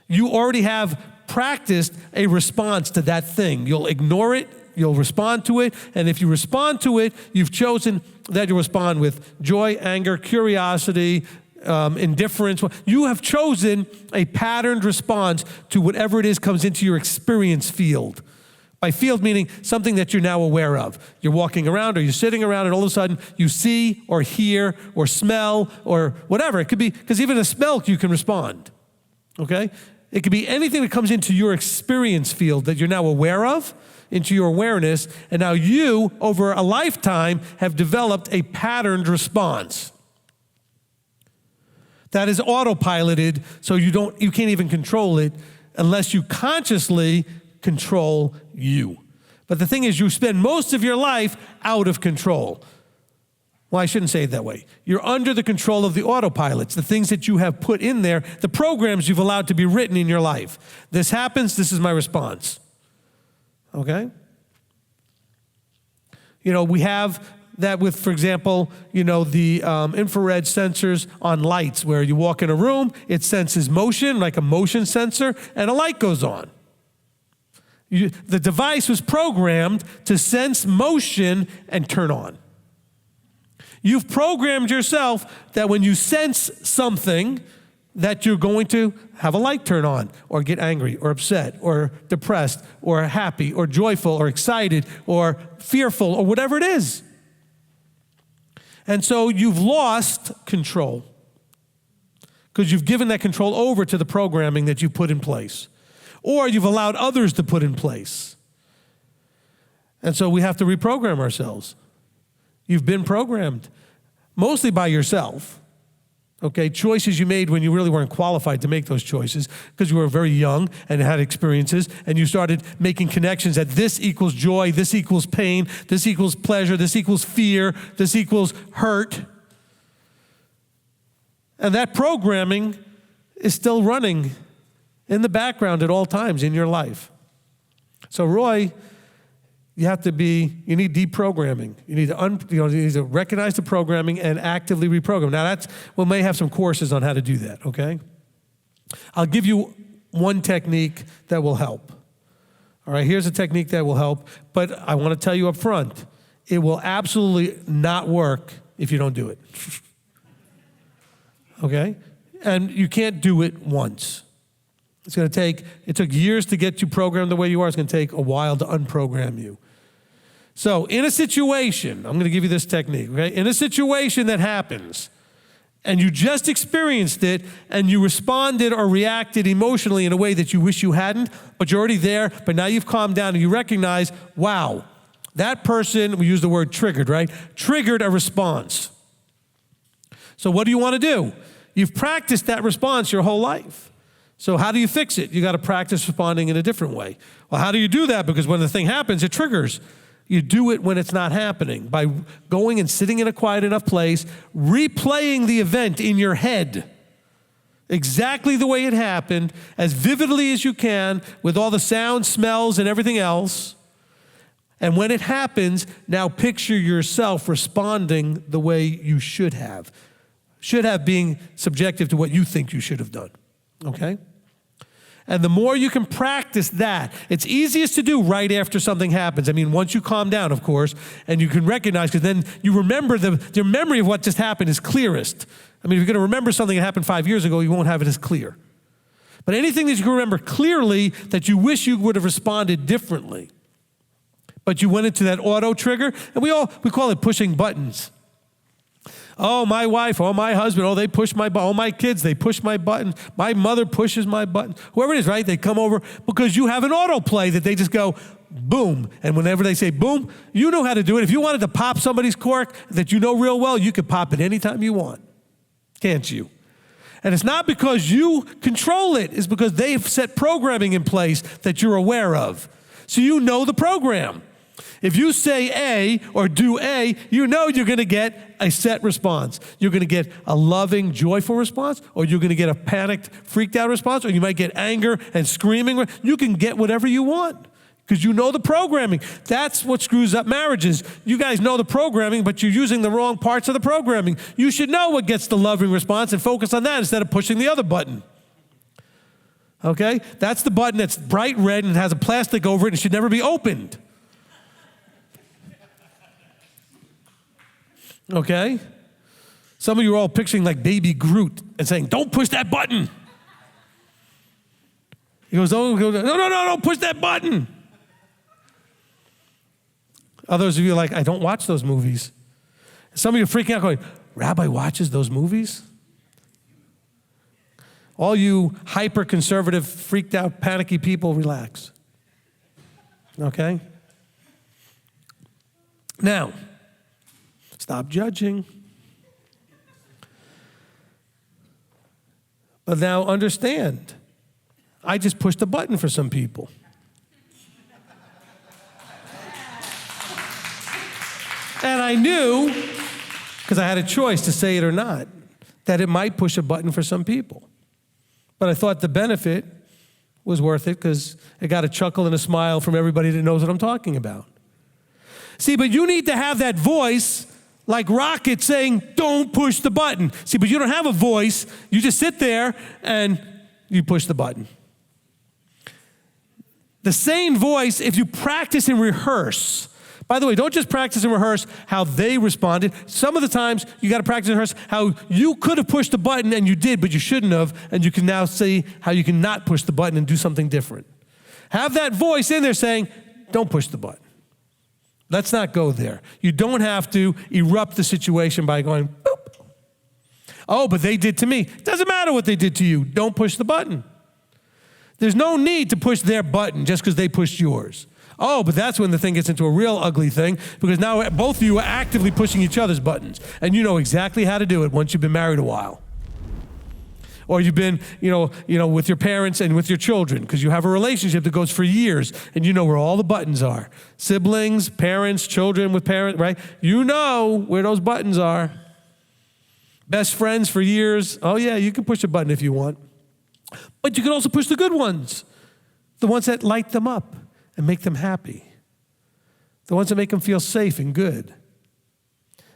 You already have practiced a response to that thing. You'll ignore it, you'll respond to it, and if you respond to it, you've chosen that you'll respond with joy, anger, curiosity, indifference. You have chosen a patterned response to whatever it is comes into your experience field. By field meaning something that you're now aware of. You're walking around or you're sitting around and all of a sudden you see or hear or smell or whatever. It could be, because even a smell you can respond, okay? It could be anything that comes into your experience field that you're now aware of, into your awareness, and now you, over a lifetime, have developed a patterned response. That is autopiloted, so you can't even control it unless you consciously control you. But the thing is, you spend most of your life out of control. Well, I shouldn't say it that way. You're under the control of the autopilots, the things that you have put in there, the programs you've allowed to be written in your life. This happens, this is my response. Okay? We have that with, for example, the infrared sensors on lights, where you walk in a room, it senses motion, like a motion sensor, and a light goes on. The device was programmed to sense motion and turn on. You've programmed yourself that when you sense something, that you're going to have a light turn on, or get angry, or upset, or depressed, or happy, or joyful, or excited, or fearful, or whatever it is. And so you've lost control because you've given that control over to the programming that you put in place, or you've allowed others to put in place. And so we have to reprogram ourselves. You've been programmed, mostly by yourself. Okay, choices you made when you really weren't qualified to make those choices because you were very young and had experiences, and you started making connections that this equals joy, this equals pain, this equals pleasure, this equals fear, this equals hurt. And that programming is still running in the background at all times in your life. So Roy, you need deprogramming. You need to recognize the programming and actively reprogram. Now we may have some courses on how to do that, okay? I'll give you one technique that will help. All right, here's a technique that will help, but I want to tell you up front, it will absolutely not work if you don't do it. Okay? And you can't do it once. It took years to get you programmed the way you are. It's going to take a while to unprogram you. So in a situation, I'm going to give you this technique, okay? In a situation that happens, and you just experienced it, and you responded or reacted emotionally in a way that you wish you hadn't, but you're already there, but now you've calmed down and you recognize, wow, that person, we use the word triggered, right? Triggered a response. So what do you want to do? You've practiced that response your whole life. So how do you fix it? You got to practice responding in a different way. Well, how do you do that? Because when the thing happens, it triggers. You do it when it's not happening by going and sitting in a quiet enough place, replaying the event in your head exactly the way it happened, as vividly as you can, with all the sounds, smells, and everything else. And when it happens, now picture yourself responding the way you should have. Should have being subjective to what you think you should have done, okay? And the more you can practice that, it's easiest to do right after something happens. I mean, once you calm down, of course, and you can recognize, because then you remember, your memory of what just happened is clearest. I mean, if you're going to remember something that happened 5 years ago, you won't have it as clear. But anything that you can remember clearly that you wish you would have responded differently, but you went into that auto trigger, and we call it pushing buttons. Oh, my wife, oh, my husband, oh, they push my button. Oh, my kids, they push my button. My mother pushes my button. Whoever it is, right? They come over because you have an autoplay that they just go, boom. And whenever they say boom, you know how to do it. If you wanted to pop somebody's cork that you know real well, you could pop it anytime you want. Can't you? And it's not because you control it. It's because they've set programming in place that you're aware of. So you know the program. If you say A or do A, you know you're going to get a set response. You're going to get a loving, joyful response, or you're going to get a panicked, freaked out response, or you might get anger and screaming. You can get whatever you want because you know the programming. That's what screws up marriages. You guys know the programming, but you're using the wrong parts of the programming. You should know what gets the loving response and focus on that instead of pushing the other button. Okay? That's the button that's bright red and has a plastic over it and should never be opened. Okay? Some of you are all picturing like baby Groot and saying, don't push that button. He goes, oh, no, don't push that button. Others of you are like, I don't watch those movies. Some of you are freaking out going, Rabbi watches those movies? All you hyper-conservative, freaked out, panicky people, relax. Okay? Now, stop judging. But now understand, I just pushed a button for some people. And I knew, because I had a choice to say it or not, that it might push a button for some people. But I thought the benefit was worth it because it got a chuckle and a smile from everybody that knows what I'm talking about. See, but you need to have that voice like Rocket saying, don't push the button. See, but you don't have a voice. You just sit there and you push the button. The same voice, if you practice and rehearse. By the way, don't just practice and rehearse how they responded. Some of the times you got to practice and rehearse how you could have pushed the button and you did, but you shouldn't have. And you can now see how you can not push the button and do something different. Have that voice in there saying, don't push the button. Let's not go there. You don't have to erupt the situation by going, boop. Oh, but they did to me. Doesn't matter what they did to you. Don't push the button. There's no need to push their button just because they pushed yours. Oh, but that's when the thing gets into a real ugly thing, because now both of you are actively pushing each other's buttons, and you know exactly how to do it once you've been married a while. Or you've been, with your parents and with your children, because you have a relationship that goes for years, and you know where all the buttons are. Siblings, parents, children with parents, right? You know where those buttons are. Best friends for years. Oh yeah, you can push a button if you want. But you can also push the good ones. The ones that light them up and make them happy. The ones that make them feel safe and good.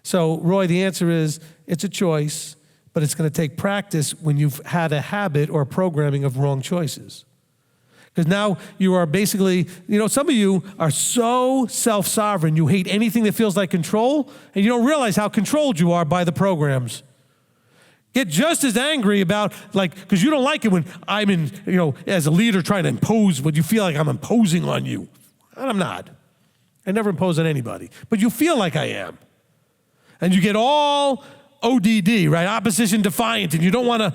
So, Roy, the answer is, it's a choice, but it's going to take practice when you've had a habit or a programming of wrong choices. Because now you are basically, some of you are so self-sovereign, you hate anything that feels like control, and you don't realize how controlled you are by the programs. Get just as angry about, because you don't like it when I'm as a leader trying to impose what you feel like I'm imposing on you. And I'm not. I never impose on anybody. But you feel like I am. And you get all ODD, right? Opposition defiant, and you don't want to,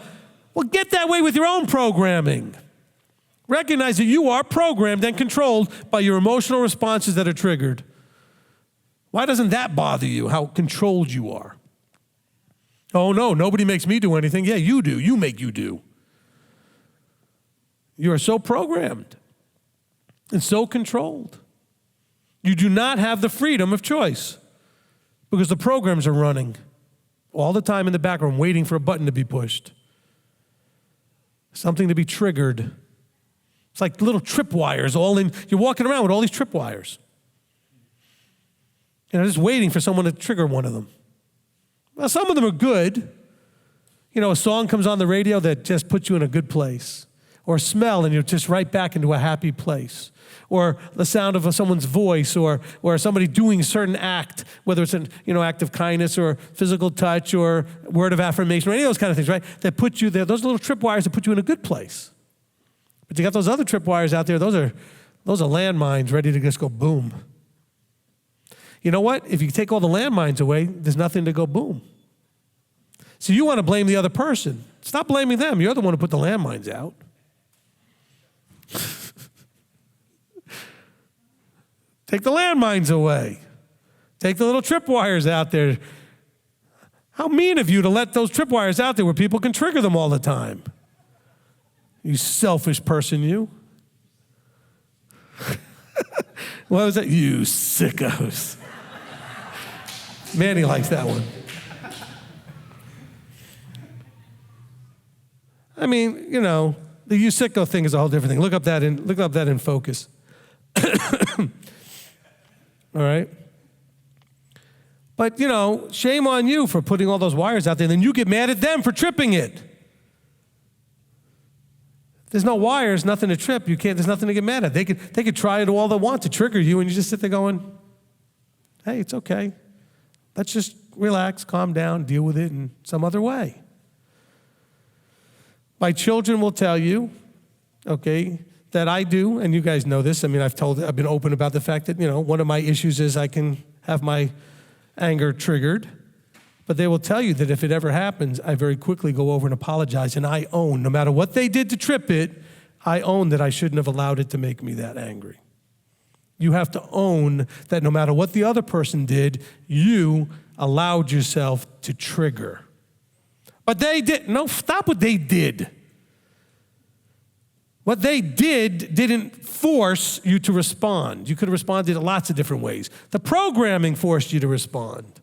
get that way with your own programming. Recognize that you are programmed and controlled by your emotional responses that are triggered. Why doesn't that bother you, how controlled you are? Oh, no, nobody makes me do anything. Yeah, you do. You make you do. You are so programmed and so controlled. You do not have the freedom of choice because the programs are running all the time in the background waiting for a button to be pushed, something to be triggered. It's like little tripwires you're walking around with all these tripwires. Just waiting for someone to trigger one of them. Well, some of them are good. A song comes on the radio that just puts you in a good place. Or a smell and you're just right back into a happy place. Or the sound of someone's voice or somebody doing a certain act, whether it's an act of kindness or physical touch or word of affirmation or any of those kind of things, right? That put you there, those little tripwires that put you in a good place. But you got those other tripwires out there, those are landmines ready to just go boom. You know what? If you take all the landmines away, there's nothing to go boom. So you want to blame the other person. Stop blaming them. You're the one who put the landmines out. Take the landmines away. Take the little tripwires out there. How mean of you to let those tripwires out there where people can trigger them all the time. You selfish person, you. What was that? You sickos. Manny likes that one. I mean, the you sicko thing is a whole different thing. Look up that in Focus. All right? But, shame on you for putting all those wires out there, and then you get mad at them for tripping it. There's no wires, nothing to trip. There's nothing to get mad at. They could try it all they want to trigger you, and you just sit there going, hey, it's okay. Let's just relax, calm down, deal with it in some other way. My children will tell you, that I do, and you guys know this. I mean, I've been open about the fact that, one of my issues is I can have my anger triggered. But they will tell you that if it ever happens, I very quickly go over and apologize, and I own, no matter what they did to trip it, I own that I shouldn't have allowed it to make me that angry. You have to own that no matter what the other person did, you allowed yourself to trigger. But they did. No, stop what they did. What they did didn't force you to respond. You could have responded in lots of different ways. The programming forced you to respond.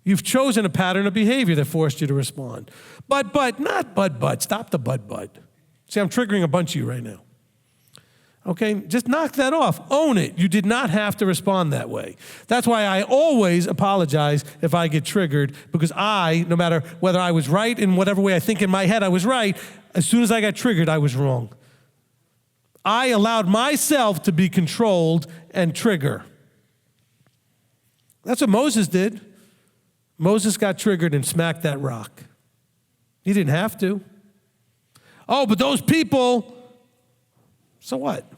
You've chosen a pattern of behavior that forced you to respond. But, not but. Stop the but. See, I'm triggering a bunch of you right now. Okay, just knock that off. Own it. You did not have to respond that way. That's why I always apologize if I get triggered, because no matter whether I was right in whatever way I think in my head I was right, as soon as I got triggered, I was wrong. I allowed myself to be controlled and trigger. That's what Moses did. Moses got triggered and smacked that rock. He didn't have to. Oh, but those people, so what?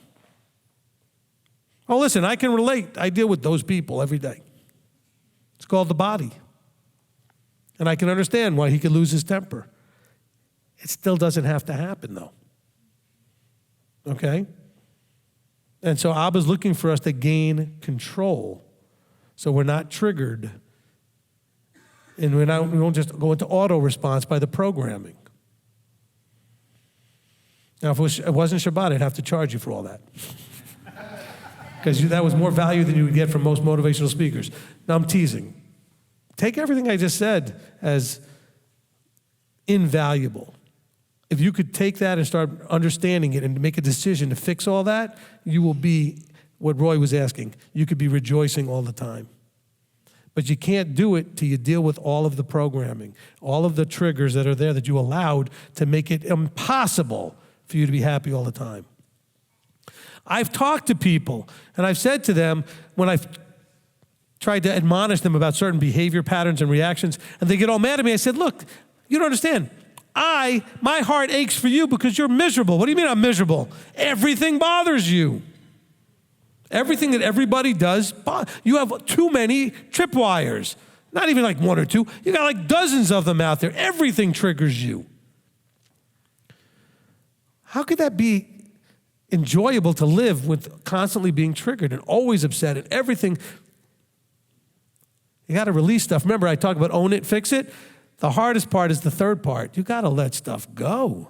Oh, listen, I can relate. I deal with those people every day. It's called the body. And I can understand why he could lose his temper. It still doesn't have to happen, though. Okay? And so Abba's looking for us to gain control so we're not triggered. And we won't just go into auto response by the programming. Now, if it wasn't Shabbat, I'd have to charge you for all that. Because that was more value than you would get from most motivational speakers. Now, I'm teasing. Take everything I just said as invaluable. If you could take that and start understanding it and make a decision to fix all that, you will be what Roy was asking. You could be rejoicing all the time. But you can't do it till you deal with all of the programming, all of the triggers that are there that you allowed to make it impossible for you to be happy all the time. I've talked to people, and I've said to them, when I've tried to admonish them about certain behavior patterns and reactions, and they get all mad at me, I said, look, you don't understand. My heart aches for you because you're miserable. What do you mean I'm miserable? Everything bothers you. Everything that everybody does, you have too many tripwires. Not even like one or two. You got like dozens of them out there. Everything triggers you. How could that be enjoyable to live with constantly being triggered and always upset and everything? You got to release stuff. Remember, I talked about own it, fix it. The hardest part is the third part. You got to let stuff go.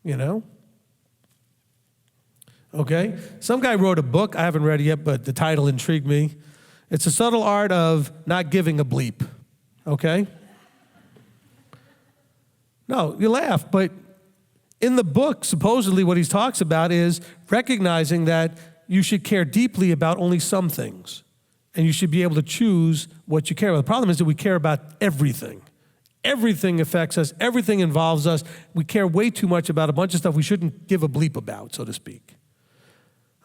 You know? Okay? Some guy wrote a book. I haven't read it yet, but the title intrigued me. It's a subtle art of not giving a bleep. Okay? No, you laugh, but in the book, supposedly what he talks about is recognizing that you should care deeply about only some things. And you should be able to choose what you care about. The problem is that we care about everything. Everything affects us. Everything involves us. We care way too much about a bunch of stuff we shouldn't give a bleep about, so to speak.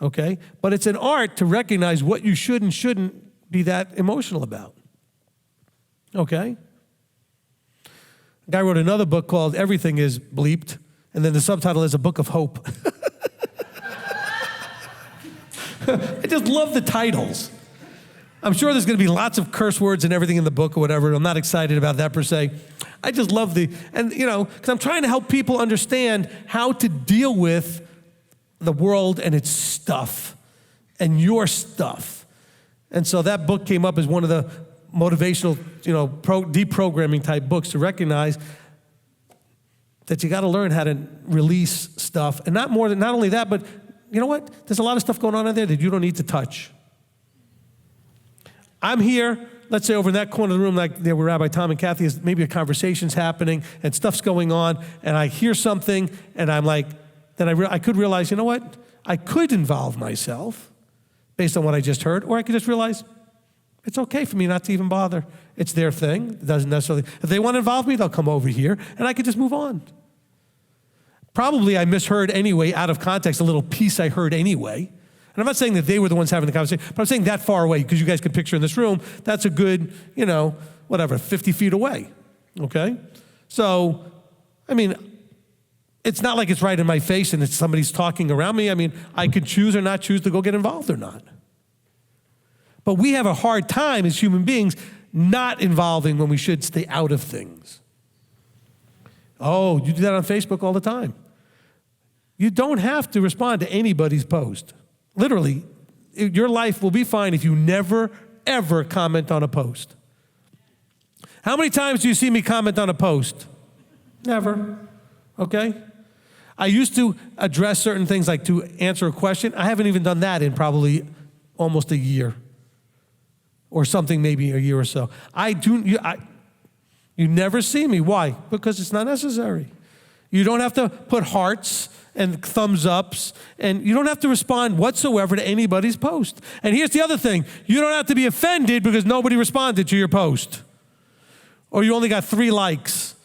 Okay? But it's an art to recognize what you should and shouldn't be that emotional about. Okay? A guy wrote another book called Everything is Bleeped, and then the subtitle is A Book of Hope. I just love the titles. I'm sure there's going to be lots of curse words and everything in the book or whatever. I'm not excited about that per se. I just love because I'm trying to help people understand how to deal with the world and its stuff and your stuff. And so that book came up as one of the motivational, deprogramming type books to recognize that you got to learn how to release stuff. And not only that, but you know what? There's a lot of stuff going on in there that you don't need to touch. I'm here, let's say over in that corner of the room, like there where Rabbi Tom and Kathy is, maybe a conversation's happening and stuff's going on, and I hear something, and I'm like, then I could realize, you know what? I could involve myself based on what I just heard, or I could just realize it's okay for me not to even bother. It's their thing. It doesn't necessarily, if they want to involve me, they'll come over here, and I could just move on. Probably I misheard anyway, out of context, a little piece I heard anyway. And I'm not saying that they were the ones having the conversation, but I'm saying that far away, because you guys can picture in this room, that's a good, 50 feet away, okay? So, it's not like it's right in my face and it's somebody's talking around me. I could choose or not choose to go get involved or not. But we have a hard time as human beings not involving when we should stay out of things. Oh, you do that on Facebook all the time. You don't have to respond to anybody's post. Literally, your life will be fine if you never, ever comment on a post. How many times do you see me comment on a post? Never. Okay? I used to address certain things, like to answer a question. I haven't even done that in probably almost a year or something, maybe a year or so. You never see me. Why? Because it's not necessary. You don't have to put hearts and thumbs ups, and you don't have to respond whatsoever to anybody's post. And here's the other thing. You don't have to be offended because nobody responded to your post, or you only got 3 likes.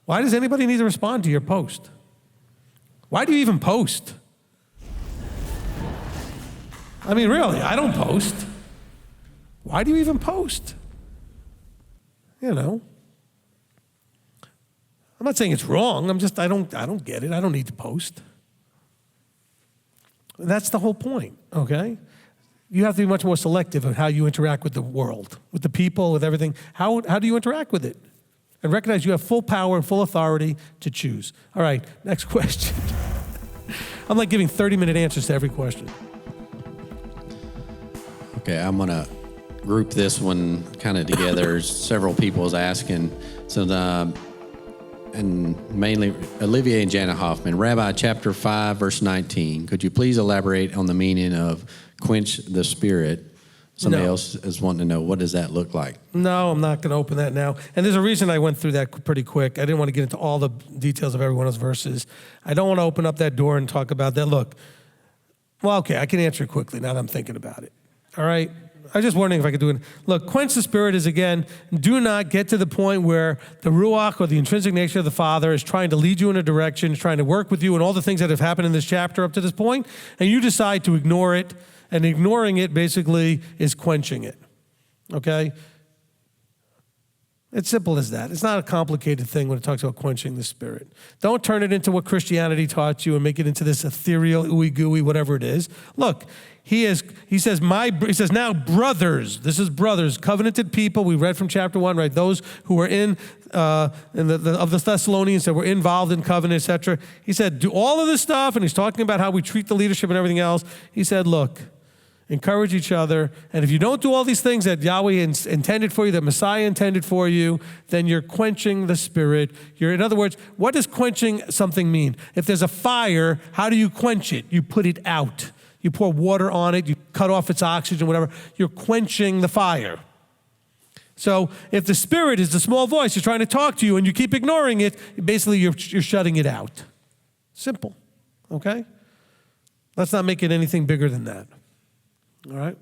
Why does anybody need to respond to your post? Why do you even post? Really, I don't post. Why do you even post? I'm not saying it's wrong. I don't get it. I don't need to post. That's the whole point, okay? You have to be much more selective of how you interact with the world, with the people, with everything. How do you interact with it? And recognize you have full power and full authority to choose. All right, next question. I'm like giving 30-minute answers to every question. Okay, I'm going to group this one kind of together. Several people is asking. So, and mainly Olivier and Janet Hoffman, Rabbi, chapter 5, verse 19. Could you please elaborate on the meaning of quench the spirit? Somebody else is wanting to know, what does that look like? No, I'm not going to open that now. And there's a reason I went through that pretty quick. I didn't want to get into all the details of every one of those verses. I don't want to open up that door and talk about that. Look, well, okay, I can answer it quickly now that I'm thinking about it. All right? I was just wondering if I could do it. Look, quench the spirit is, again, do not get to the point where the Ruach or the intrinsic nature of the Father is trying to lead you in a direction, trying to work with you and all the things that have happened in this chapter up to this point, and you decide to ignore it. And ignoring it basically is quenching it, okay? It's simple as that. It's not a complicated thing when it talks about quenching the spirit. Don't turn it into what Christianity taught you and make it into this ethereal, ooey gooey, whatever it is. Look, he says, now brothers, this is brothers, covenanted people. We read from chapter 1, right? Those who were of the Thessalonians that were involved in covenant, etc. He said, do all of this stuff, and he's talking about how we treat the leadership and everything else. He said, look, encourage each other, and if you don't do all these things that Yahweh intended for you, that Messiah intended for you, then you're quenching the spirit. In other words, what does quenching something mean? If there's a fire, how do you quench it? You put it out. You pour water on it, you cut off its oxygen, whatever. You're quenching the fire. So if the spirit is the small voice, you're trying to talk to you and you keep ignoring it, basically you're shutting it out. Simple, okay? Let's not make it anything bigger than that. All right?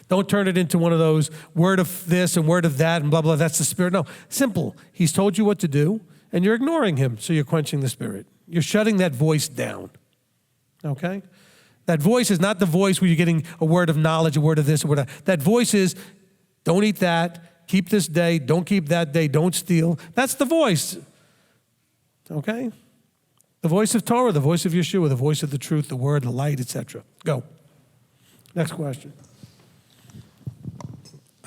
Don't turn it into one of those word of this and word of that and blah, blah, that's the spirit. No, simple. He's told you what to do, and you're ignoring him, so you're quenching the spirit. You're shutting that voice down. Okay? That voice is not the voice where you're getting a word of knowledge, a word of this, a word of that. That voice is, don't eat that, keep this day, don't keep that day, don't steal. That's the voice. Okay? The voice of Torah, the voice of Yeshua, the voice of the truth, the word, the light, etc. Go. Next question.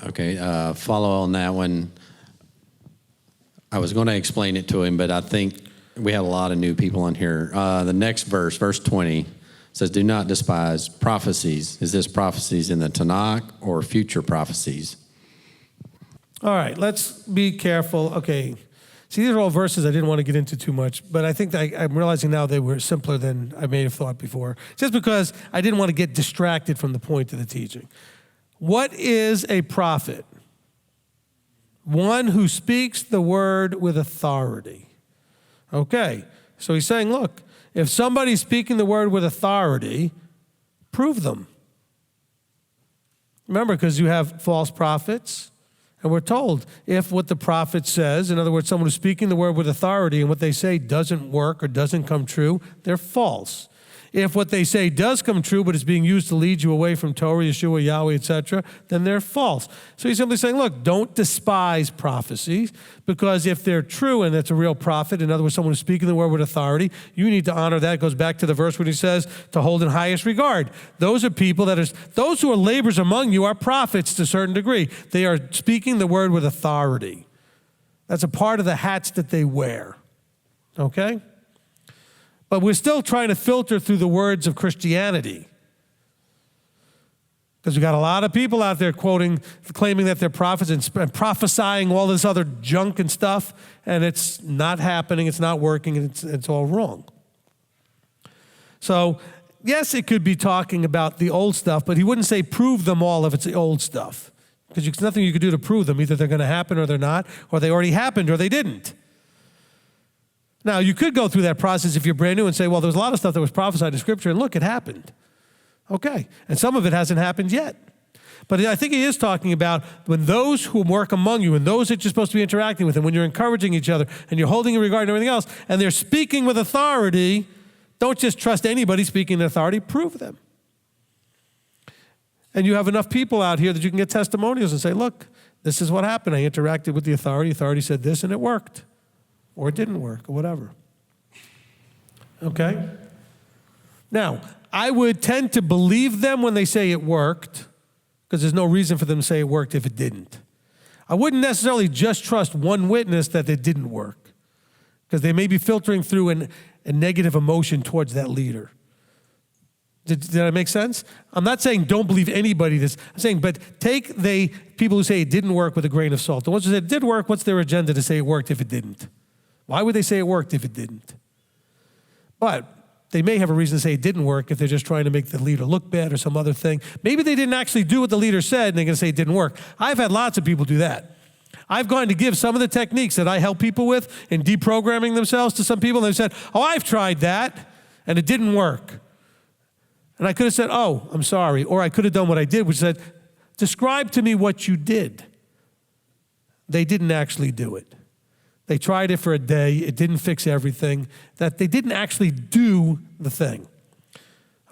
Okay, follow on that one. I was going to explain it to him, but I think we have a lot of new people on here. The next verse, verse 20, says, do not despise prophecies. Is this prophecies in the Tanakh or future prophecies? All right, let's be careful. Okay, see, these are all verses I didn't want to get into too much, but I think that I'm realizing now they were simpler than I may have thought before, just because I didn't want to get distracted from the point of the teaching. What is a prophet? One who speaks the word with authority. Okay, so he's saying, look, if somebody's speaking the word with authority, prove them. Remember, because you have false prophets, and we're told if what the prophet says, in other words, someone who's speaking the word with authority and what they say doesn't work or doesn't come true, they're false. If what they say does come true, but is being used to lead you away from Torah, Yeshua, Yahweh, etc., then they're false. So he's simply saying, look, don't despise prophecies, because if they're true and it's a real prophet, in other words, someone who's speaking the word with authority, you need to honor that. It goes back to the verse when he says to hold in highest regard. Those are people those who are laborers among you are prophets to a certain degree. They are speaking the word with authority. That's a part of the hats that they wear. Okay? But we're still trying to filter through the words of Christianity. Because we've got a lot of people out there claiming that they're prophets and prophesying all this other junk and stuff, and it's not happening, it's not working, and it's all wrong. So, yes, it could be talking about the old stuff, but he wouldn't say prove them all if it's the old stuff. Because there's nothing you could do to prove them. Either they're going to happen or they're not, or they already happened or they didn't. Now, you could go through that process if you're brand new and say, well, there was a lot of stuff that was prophesied in Scripture, and look, it happened. Okay. And some of it hasn't happened yet. But I think he is talking about when those who work among you and those that you're supposed to be interacting with, and when you're encouraging each other and you're holding in regard and everything else, and they're speaking with authority, don't just trust anybody speaking in authority, prove them. And you have enough people out here that you can get testimonials and say, look, this is what happened. I interacted with the authority said this, and it worked. Or it didn't work, or whatever. Okay? Now, I would tend to believe them when they say it worked, because there's no reason for them to say it worked if it didn't. I wouldn't necessarily just trust one witness that it didn't work, because they may be filtering through and negative emotion towards that leader. Did that make sense? I'm not saying don't believe anybody. I'm saying, but take the people who say it didn't work with a grain of salt. The ones who said it did work, what's their agenda to say it worked if it didn't? Why would they say it worked if it didn't? But they may have a reason to say it didn't work if they're just trying to make the leader look bad or some other thing. Maybe they didn't actually do what the leader said and they're going to say it didn't work. I've had lots of people do that. I've gone to give some of the techniques that I help people with in deprogramming themselves to some people, and they've said, oh, I've tried that, and it didn't work. And I could have said, oh, I'm sorry. Or I could have done what I did, which said, describe to me what you did. They didn't actually do it. They tried it for a day. It didn't fix everything. That they didn't actually do the thing.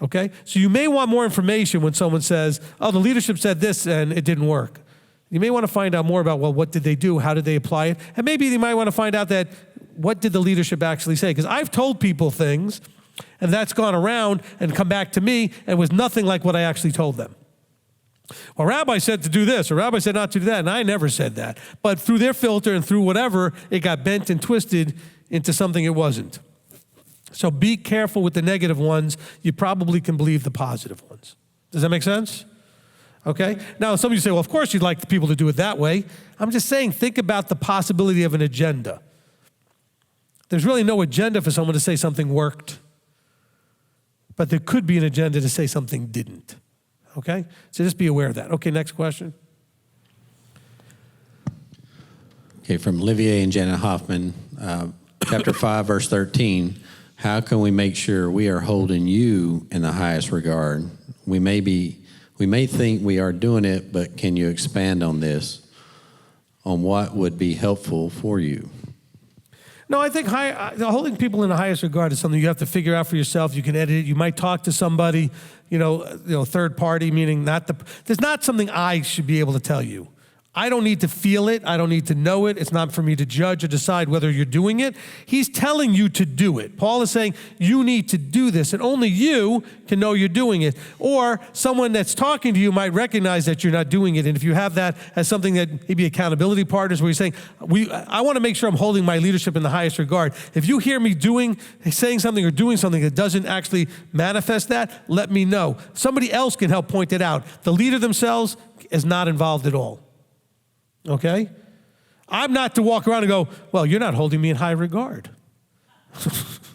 Okay? So you may want more information when someone says, oh, the leadership said this and it didn't work. You may want to find out more about, well, what did they do? How did they apply it? And maybe you might want to find out that, what did the leadership actually say? Because I've told people things, and that's gone around and come back to me and was nothing like what I actually told them. Well, Rabbi said to do this, or Rabbi said not to do that, and I never said that. But through their filter and through whatever, it got bent and twisted into something it wasn't. So be careful with the negative ones. You probably can believe the positive ones. Does that make sense? Okay? Now, some of you say, well, of course you'd like the people to do it that way. I'm just saying, think about the possibility of an agenda. There's really no agenda for someone to say something worked. But there could be an agenda to say something didn't. Okay? So just be aware of that. Okay, next question. Okay, from Olivier and Janet Hoffman, chapter 5, verse 13. How can we make sure we are holding you in the highest regard? We may think we are doing it, but can you expand on this, on what would be helpful for you? No, I think holding people in the highest regard is something you have to figure out for yourself. You can edit it. You might talk to somebody, third party, meaning there's not something I should be able to tell you. I don't need to feel it. I don't need to know it. It's not for me to judge or decide whether you're doing it. He's telling you to do it. Paul is saying you need to do this, and only you can know you're doing it. Or someone that's talking to you might recognize that you're not doing it. And if you have that as something that maybe accountability partners, where you're saying, I want to make sure I'm holding my leadership in the highest regard. If you hear me saying something or doing something that doesn't actually manifest that, let me know. Somebody else can help point it out. The leader themselves is not involved at all. Okay? I'm not to walk around and go, well, you're not holding me in high regard.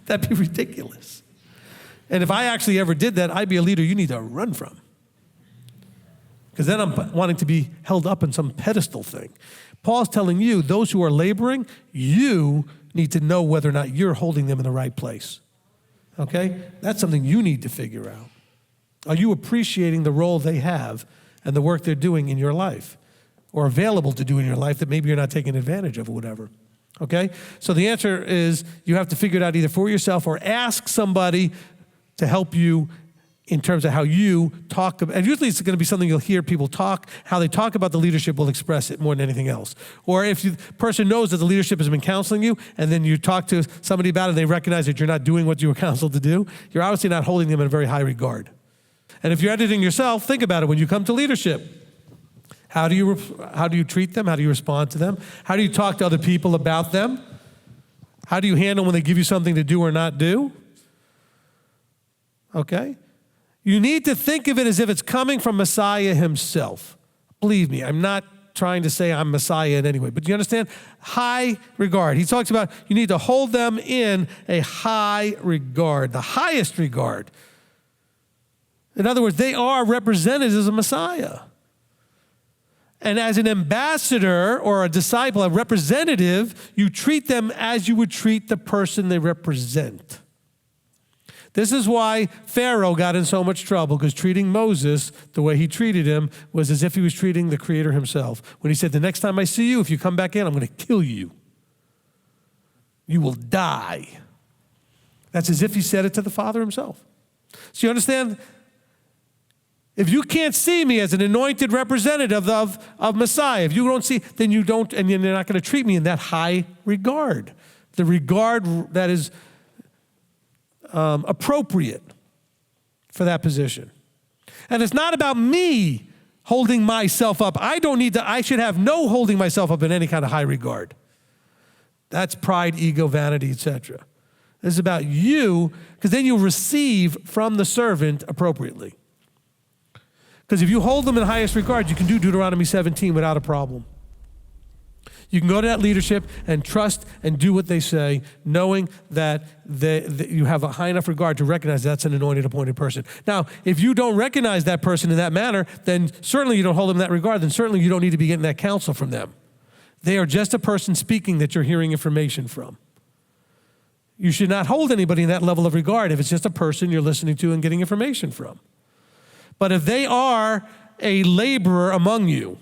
That'd be ridiculous. And if I actually ever did that, I'd be a leader you need to run from. Because then I'm wanting to be held up in some pedestal thing. Paul's telling you, those who are laboring, you need to know whether or not you're holding them in the right place. Okay? That's something you need to figure out. Are you appreciating the role they have and the work they're doing in your life? Or available to do in your life that maybe you're not taking advantage of or whatever. Okay? So the answer is you have to figure it out either for yourself or ask somebody to help you in terms of how you talk about, and usually it's going to be something you'll hear people talk, how they talk about the leadership will express it more than anything else. Or if the person knows that the leadership has been counseling you, and then you talk to somebody about it and they recognize that you're not doing what you were counseled to do, you're obviously not holding them in a very high regard. And if you're editing yourself, think about it when you come to leadership. How do you treat them? How do you respond to them? How do you talk to other people about them? How do you handle when they give you something to do or not do? Okay? You need to think of it as if it's coming from Messiah himself. Believe me, I'm not trying to say I'm Messiah in any way, but do you understand? High regard. He talks about you need to hold them in a high regard, the highest regard. In other words, they are representatives of Messiah. And as an ambassador or a disciple, a representative, you treat them as you would treat the person they represent. This is why Pharaoh got in so much trouble, because treating Moses the way he treated him was as if he was treating the Creator himself. When he said, the next time I see you, if you come back in, I'm going to kill you. You will die. That's as if he said it to the Father himself. So you understand? If you can't see me as an anointed representative of Messiah, if you don't see, then you don't, and you're not going to treat me in that high regard. The regard that is appropriate for that position. And it's not about me holding myself up. I should have no holding myself up in any kind of high regard. That's pride, ego, vanity, etc. This is about you, because then you'll receive from the servant appropriately. Because if you hold them in highest regard, you can do Deuteronomy 17 without a problem. You can go to that leadership and trust and do what they say, knowing that you have a high enough regard to recognize that's an anointed, appointed person. Now, if you don't recognize that person in that manner, then certainly you don't hold them in that regard, then certainly you don't need to be getting that counsel from them. They are just a person speaking that you're hearing information from. You should not hold anybody in that level of regard if it's just a person you're listening to and getting information from. But if they are a laborer among you,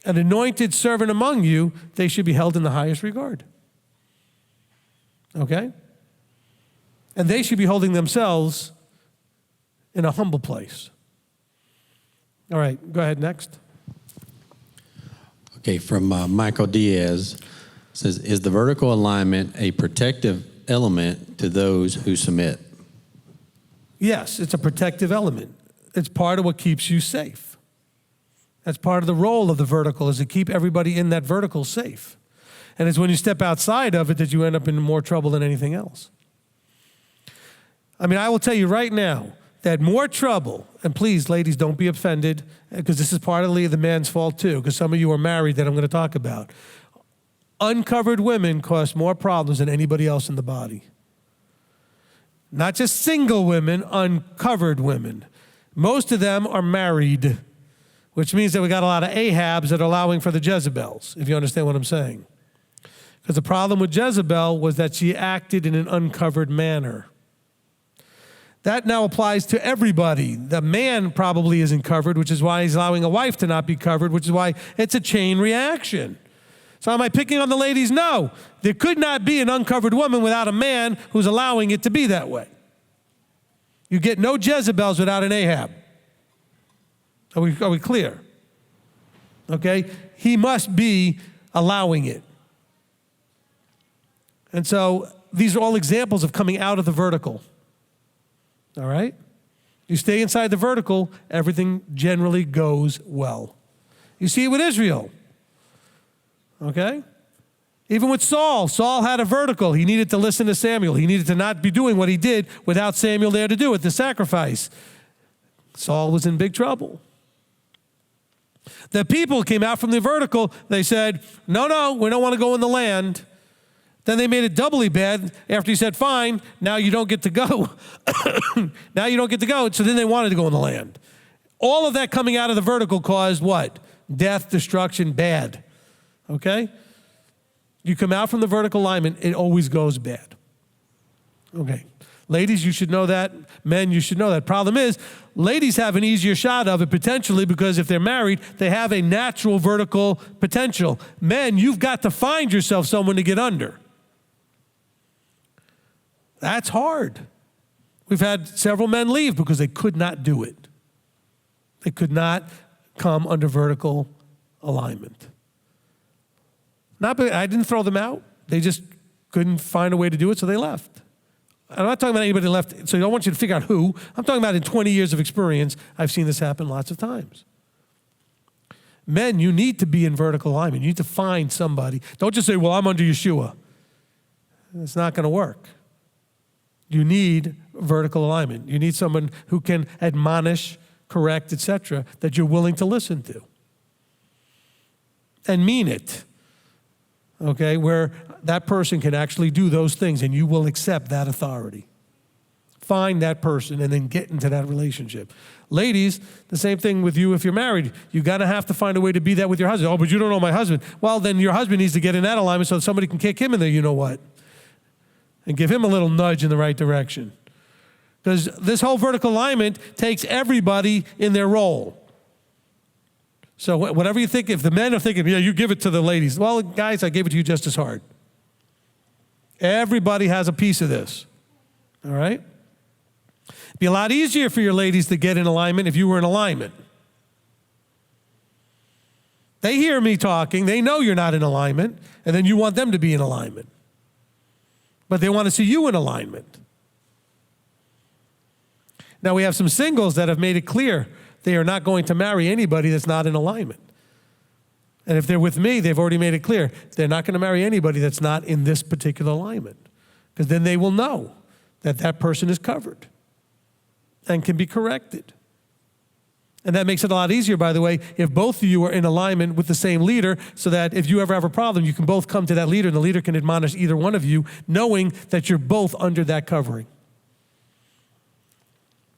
an anointed servant among you, they should be held in the highest regard. Okay? And they should be holding themselves in a humble place. All right, go ahead, next. Okay, from Michael Diaz, says, is the vertical alignment a protective element to those who submit? Yes, it's a protective element. It's part of what keeps you safe. That's part of the role of the vertical, is to keep everybody in that vertical safe. And it's when you step outside of it that you end up in more trouble than anything else. I mean, I will tell you right now that more trouble, and please, ladies, don't be offended, because this is partly the man's fault too, because some of you are married that I'm going to talk about. Uncovered women cause more problems than anybody else in the body. Not just single women, uncovered women. Most of them are married, which means that we got a lot of Ahabs that are allowing for the Jezebels, if you understand what I'm saying. Because the problem with Jezebel was that she acted in an uncovered manner. That now applies to everybody. The man probably isn't covered, which is why he's allowing a wife to not be covered, which is why it's a chain reaction. So am I picking on the ladies? No. There could not be an uncovered woman without a man who's allowing it to be that way. You get no Jezebels without an Ahab. Are we clear? Okay? He must be allowing it. And so these are all examples of coming out of the vertical. All right? You stay inside the vertical, everything generally goes well. You see it with Israel. Okay? Even with Saul. Saul had a vertical. He needed to listen to Samuel. He needed to not be doing what he did without Samuel there to do it, the sacrifice. Saul was in big trouble. The people came out from the vertical. They said, no, we don't want to go in the land. Then they made it doubly bad after he said, fine, now you don't get to go. Now you don't get to go. So then they wanted to go in the land. All of that coming out of the vertical caused what? Death, destruction, bad. Okay? You come out from the vertical alignment, it always goes bad. Okay. Ladies, you should know that. Men, you should know that. Problem is, ladies have an easier shot of it potentially because if they're married, they have a natural vertical potential. Men, you've got to find yourself someone to get under. That's hard. We've had several men leave because they could not do it. They could not come under vertical alignment. I didn't throw them out. They just couldn't find a way to do it, so they left. I'm not talking about anybody left, so I don't want you to figure out who. I'm talking about in 20 years of experience, I've seen this happen lots of times. Men, you need to be in vertical alignment. You need to find somebody. Don't just say, well, I'm under Yeshua. It's not going to work. You need vertical alignment. You need someone who can admonish, correct, etc., that you're willing to listen to. And mean it. Okay, where that person can actually do those things and you will accept that authority. Find that person and then get into that relationship. Ladies, the same thing with you if you're married. You got to have to find a way to be that with your husband. Oh, but you don't know my husband. Well, then your husband needs to get in that alignment so that somebody can kick him in there, you know what, and give him a little nudge in the right direction. Because this whole vertical alignment takes everybody in their role. So whatever you think, if the men are thinking, yeah, you give it to the ladies. Well, guys, I gave it to you just as hard. Everybody has a piece of this. All right? It'd be a lot easier for your ladies to get in alignment if you were in alignment. They hear me talking. They know you're not in alignment. And then you want them to be in alignment. But they want to see you in alignment. Now, we have some singles that have made it clear they are not going to marry anybody that's not in alignment. And if they're with me, they've already made it clear they're not going to marry anybody that's not in this particular alignment. because then they will know that that person is covered and can be corrected. And that makes it a lot easier, by the way, if both of you are in alignment with the same leader, so that if you ever have a problem, you can both come to that leader and the leader can admonish either one of you, knowing that you're both under that covering.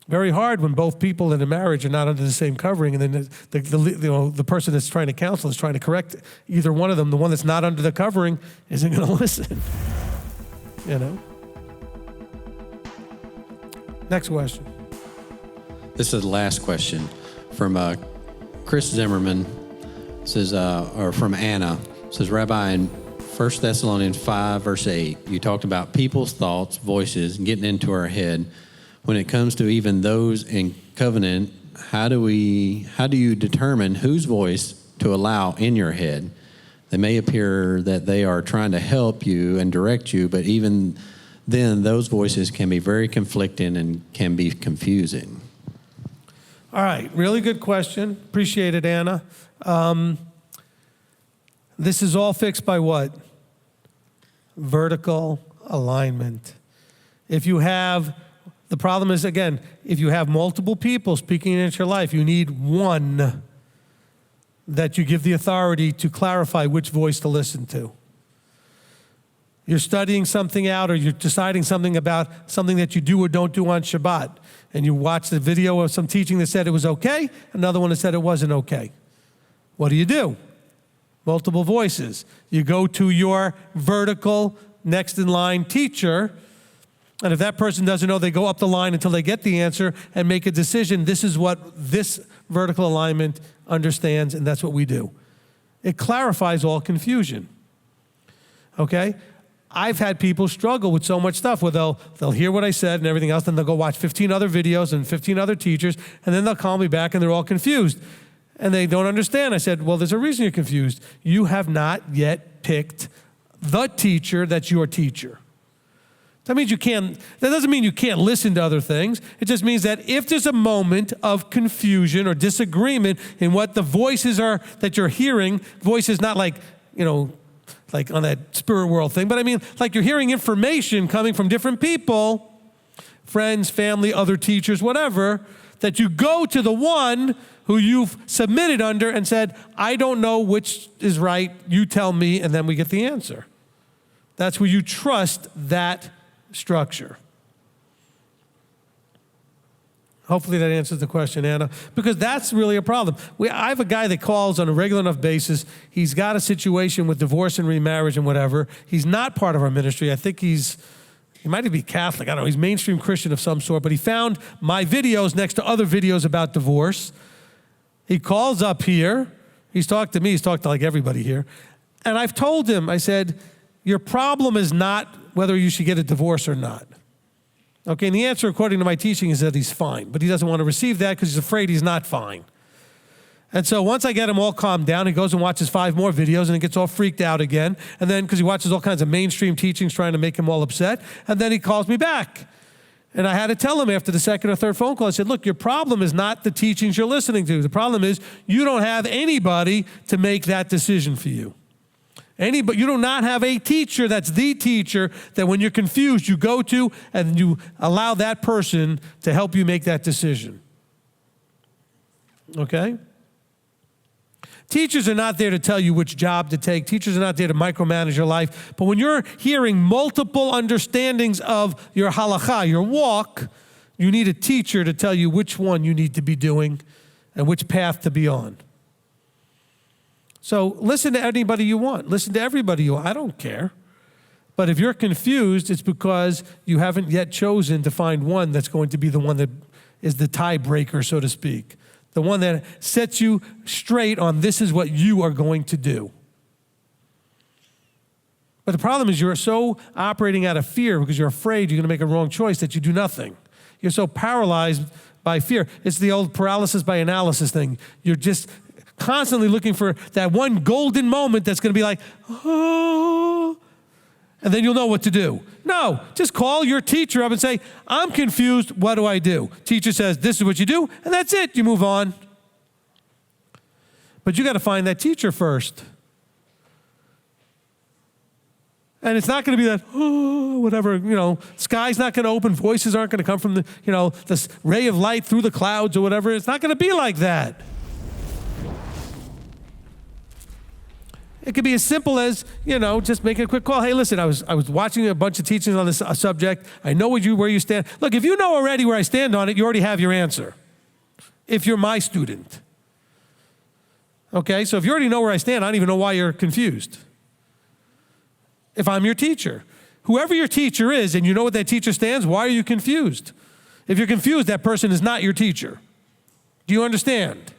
Very hard when both people in a marriage are not under the same covering, and then the person that's trying to counsel is trying to correct either one of them. The one that's not under the covering isn't going to listen. You know? Next question. This is the last question from Chris Zimmerman. Says, or from Anna. Says, Rabbi, in 1 Thessalonians 5, verse 8, you talked about people's thoughts, voices, getting into our head. When it comes to even those in covenant, how do you determine whose voice to allow in your head? They may appear that they are trying to help you and direct you, but even then, those voices can be very conflicting and can be confusing. All right, really good question. Appreciate it, Anna. This is all fixed by what? Vertical alignment. The problem is, again, if you have multiple people speaking into your life, you need one that you give the authority to clarify which voice to listen to. You're studying something out, or you're deciding something about something that you do or don't do on Shabbat, and you watch the video of some teaching that said it was okay, another one that said it wasn't okay. What do? Multiple voices. You go to your vertical, next in line teacher, and if that person doesn't know, they go up the line until they get the answer and make a decision. This is what this vertical alignment understands, and that's what we do. It clarifies all confusion. Okay? I've had people struggle with so much stuff where they'll hear what I said and everything else, then they'll go watch 15 other videos and 15 other teachers, and then they'll call me back and they're all confused. And they don't understand. I said, well, there's a reason you're confused. You have not yet picked the teacher that's your teacher. That doesn't mean you can't listen to other things. It just means that if there's a moment of confusion or disagreement in what the voices are that you're hearing, voices not like on that spirit world thing, but I mean like you're hearing information coming from different people, friends, family, other teachers, whatever, that you go to the one who you've submitted under and said, I don't know which is right, you tell me, and then we get the answer. That's where you trust that structure. Hopefully that answers the question, Anna, because that's really a problem. I have a guy that calls on a regular enough basis. He's got a situation with divorce and remarriage and whatever. He's not part of our ministry. I think he might even be Catholic. I don't know. He's mainstream Christian of some sort, but he found my videos next to other videos about divorce. He calls up here. He's talked to me. He's talked to like everybody here. And I've told him, I said, your problem is not whether you should get a divorce or not. Okay, and the answer, according to my teaching, is that he's fine. But he doesn't want to receive that because he's afraid he's not fine. And so once I get him all calmed down, he goes and watches 5 more videos and he gets all freaked out again. And then, because he watches all kinds of mainstream teachings trying to make him all upset. And then he calls me back. And I had to tell him after the second or third phone call, I said, look, your problem is not the teachings you're listening to. The problem is you don't have anybody to make that decision for you. You do not have a teacher that's the teacher that when you're confused, you go to and you allow that person to help you make that decision. Okay? Teachers are not there to tell you which job to take. Teachers are not there to micromanage your life. But when you're hearing multiple understandings of your halakha, your walk, you need a teacher to tell you which one you need to be doing and which path to be on. So listen to anybody you want. Listen to everybody you want. I don't care. But if you're confused, it's because you haven't yet chosen to find one that's going to be the one that is the tiebreaker, so to speak. The one that sets you straight on this is what you are going to do. But the problem is you're so operating out of fear because you're afraid you're going to make a wrong choice that you do nothing. You're so paralyzed by fear. It's the old paralysis by analysis thing. You're just constantly looking for that one golden moment that's going to be like, oh, and then you'll know what to do. No, just call your teacher up and say, I'm confused, what do I do? Teacher says, this is what you do, and that's it, you move on. But you got to find that teacher first. And it's not going to be that, oh, whatever, sky's not going to open, voices aren't going to come from this ray of light through the clouds or whatever. It's not going to be like that. It could be as simple as, just making a quick call. Hey, listen, I was watching a bunch of teachings on this subject. I know where you stand. Look, if you know already where I stand on it, you already have your answer. If you're my student. Okay, so if you already know where I stand, I don't even know why you're confused. If I'm your teacher. Whoever your teacher is and you know what that teacher stands, why are you confused? If you're confused, that person is not your teacher. Do you understand?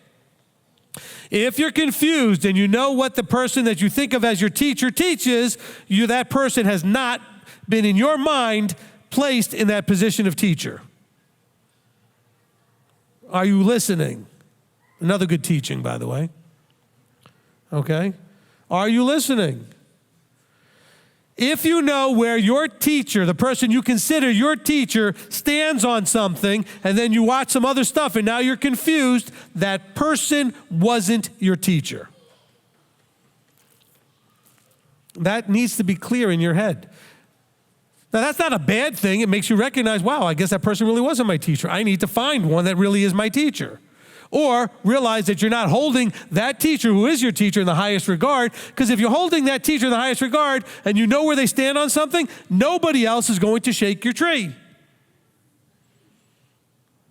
If you're confused and you know what the person that you think of as your teacher teaches, that person has not been in your mind placed in that position of teacher. Are you listening? Another good teaching, by the way. Okay? Are you listening? If you know where your teacher, the person you consider your teacher, stands on something, and then you watch some other stuff and now you're confused, that person wasn't your teacher. That needs to be clear in your head. Now, that's not a bad thing. It makes you recognize, wow, I guess that person really wasn't my teacher. I need to find one that really is my teacher. Or realize that you're not holding that teacher who is your teacher in the highest regard, because if you're holding that teacher in the highest regard and you know where they stand on something, nobody else is going to shake your tree.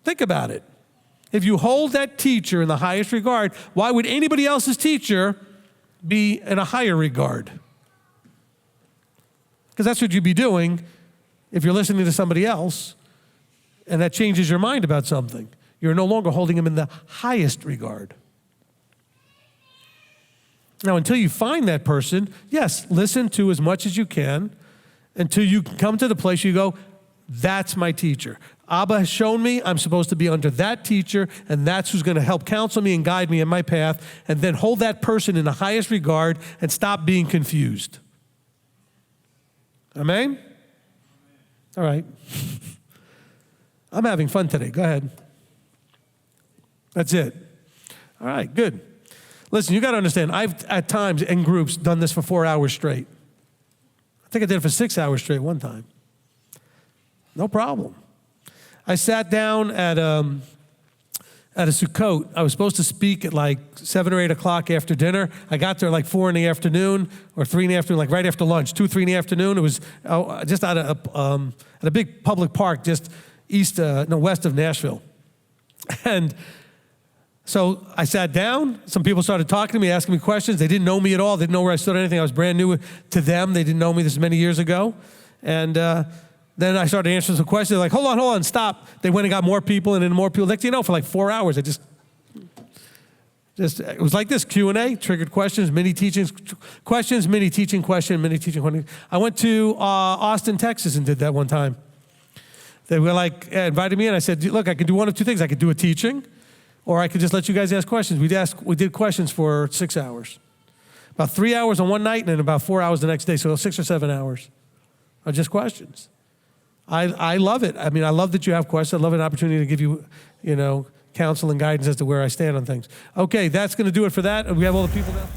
Think about it. If you hold that teacher in the highest regard, why would anybody else's teacher be in a higher regard? Because that's what you'd be doing if you're listening to somebody else and that changes your mind about something. You're no longer holding him in the highest regard. Now, until you find that person, yes, listen to as much as you can until you come to the place you go, that's my teacher. Abba has shown me I'm supposed to be under that teacher, and that's who's going to help counsel me and guide me in my path, and then hold that person in the highest regard and stop being confused. Amen? All right. I'm having fun today. Go ahead. That's it. All right, good. Listen, you got to understand, I've at times in groups done this for 4 hours straight. I think I did it for 6 hours straight one time. No problem. I sat down at a Sukkot. I was supposed to speak at like 7 or 8 o'clock after dinner. I got there like 4 in the afternoon or 3 in the afternoon, like right after lunch, 2, 3 in the afternoon. It was just at a big public park just west of Nashville. And so I sat down. Some people started talking to me, asking me questions. They didn't know me at all. They didn't know where I stood or anything. I was brand new to them. They didn't know me this many years ago. And then I started answering some questions. They're like, hold on, stop. They went and got more people and then more people. Next thing you know, for like 4 hours, I just it was like this, Q&A, triggered questions, mini teachings, questions, mini teaching question, mini teaching question. I went to Austin, Texas and did that one time. They were like, invited me in. I said, look, I could do one of two things. I could do a teaching, or I could just let you guys ask questions. We did questions for 6 hours. About 3 hours on one night and then about 4 hours the next day. So 6 or 7 hours of just questions. I love it. I mean, I love that you have questions. I love an opportunity to give you, counsel and guidance as to where I stand on things. Okay, that's going to do it for that. We have all the people now.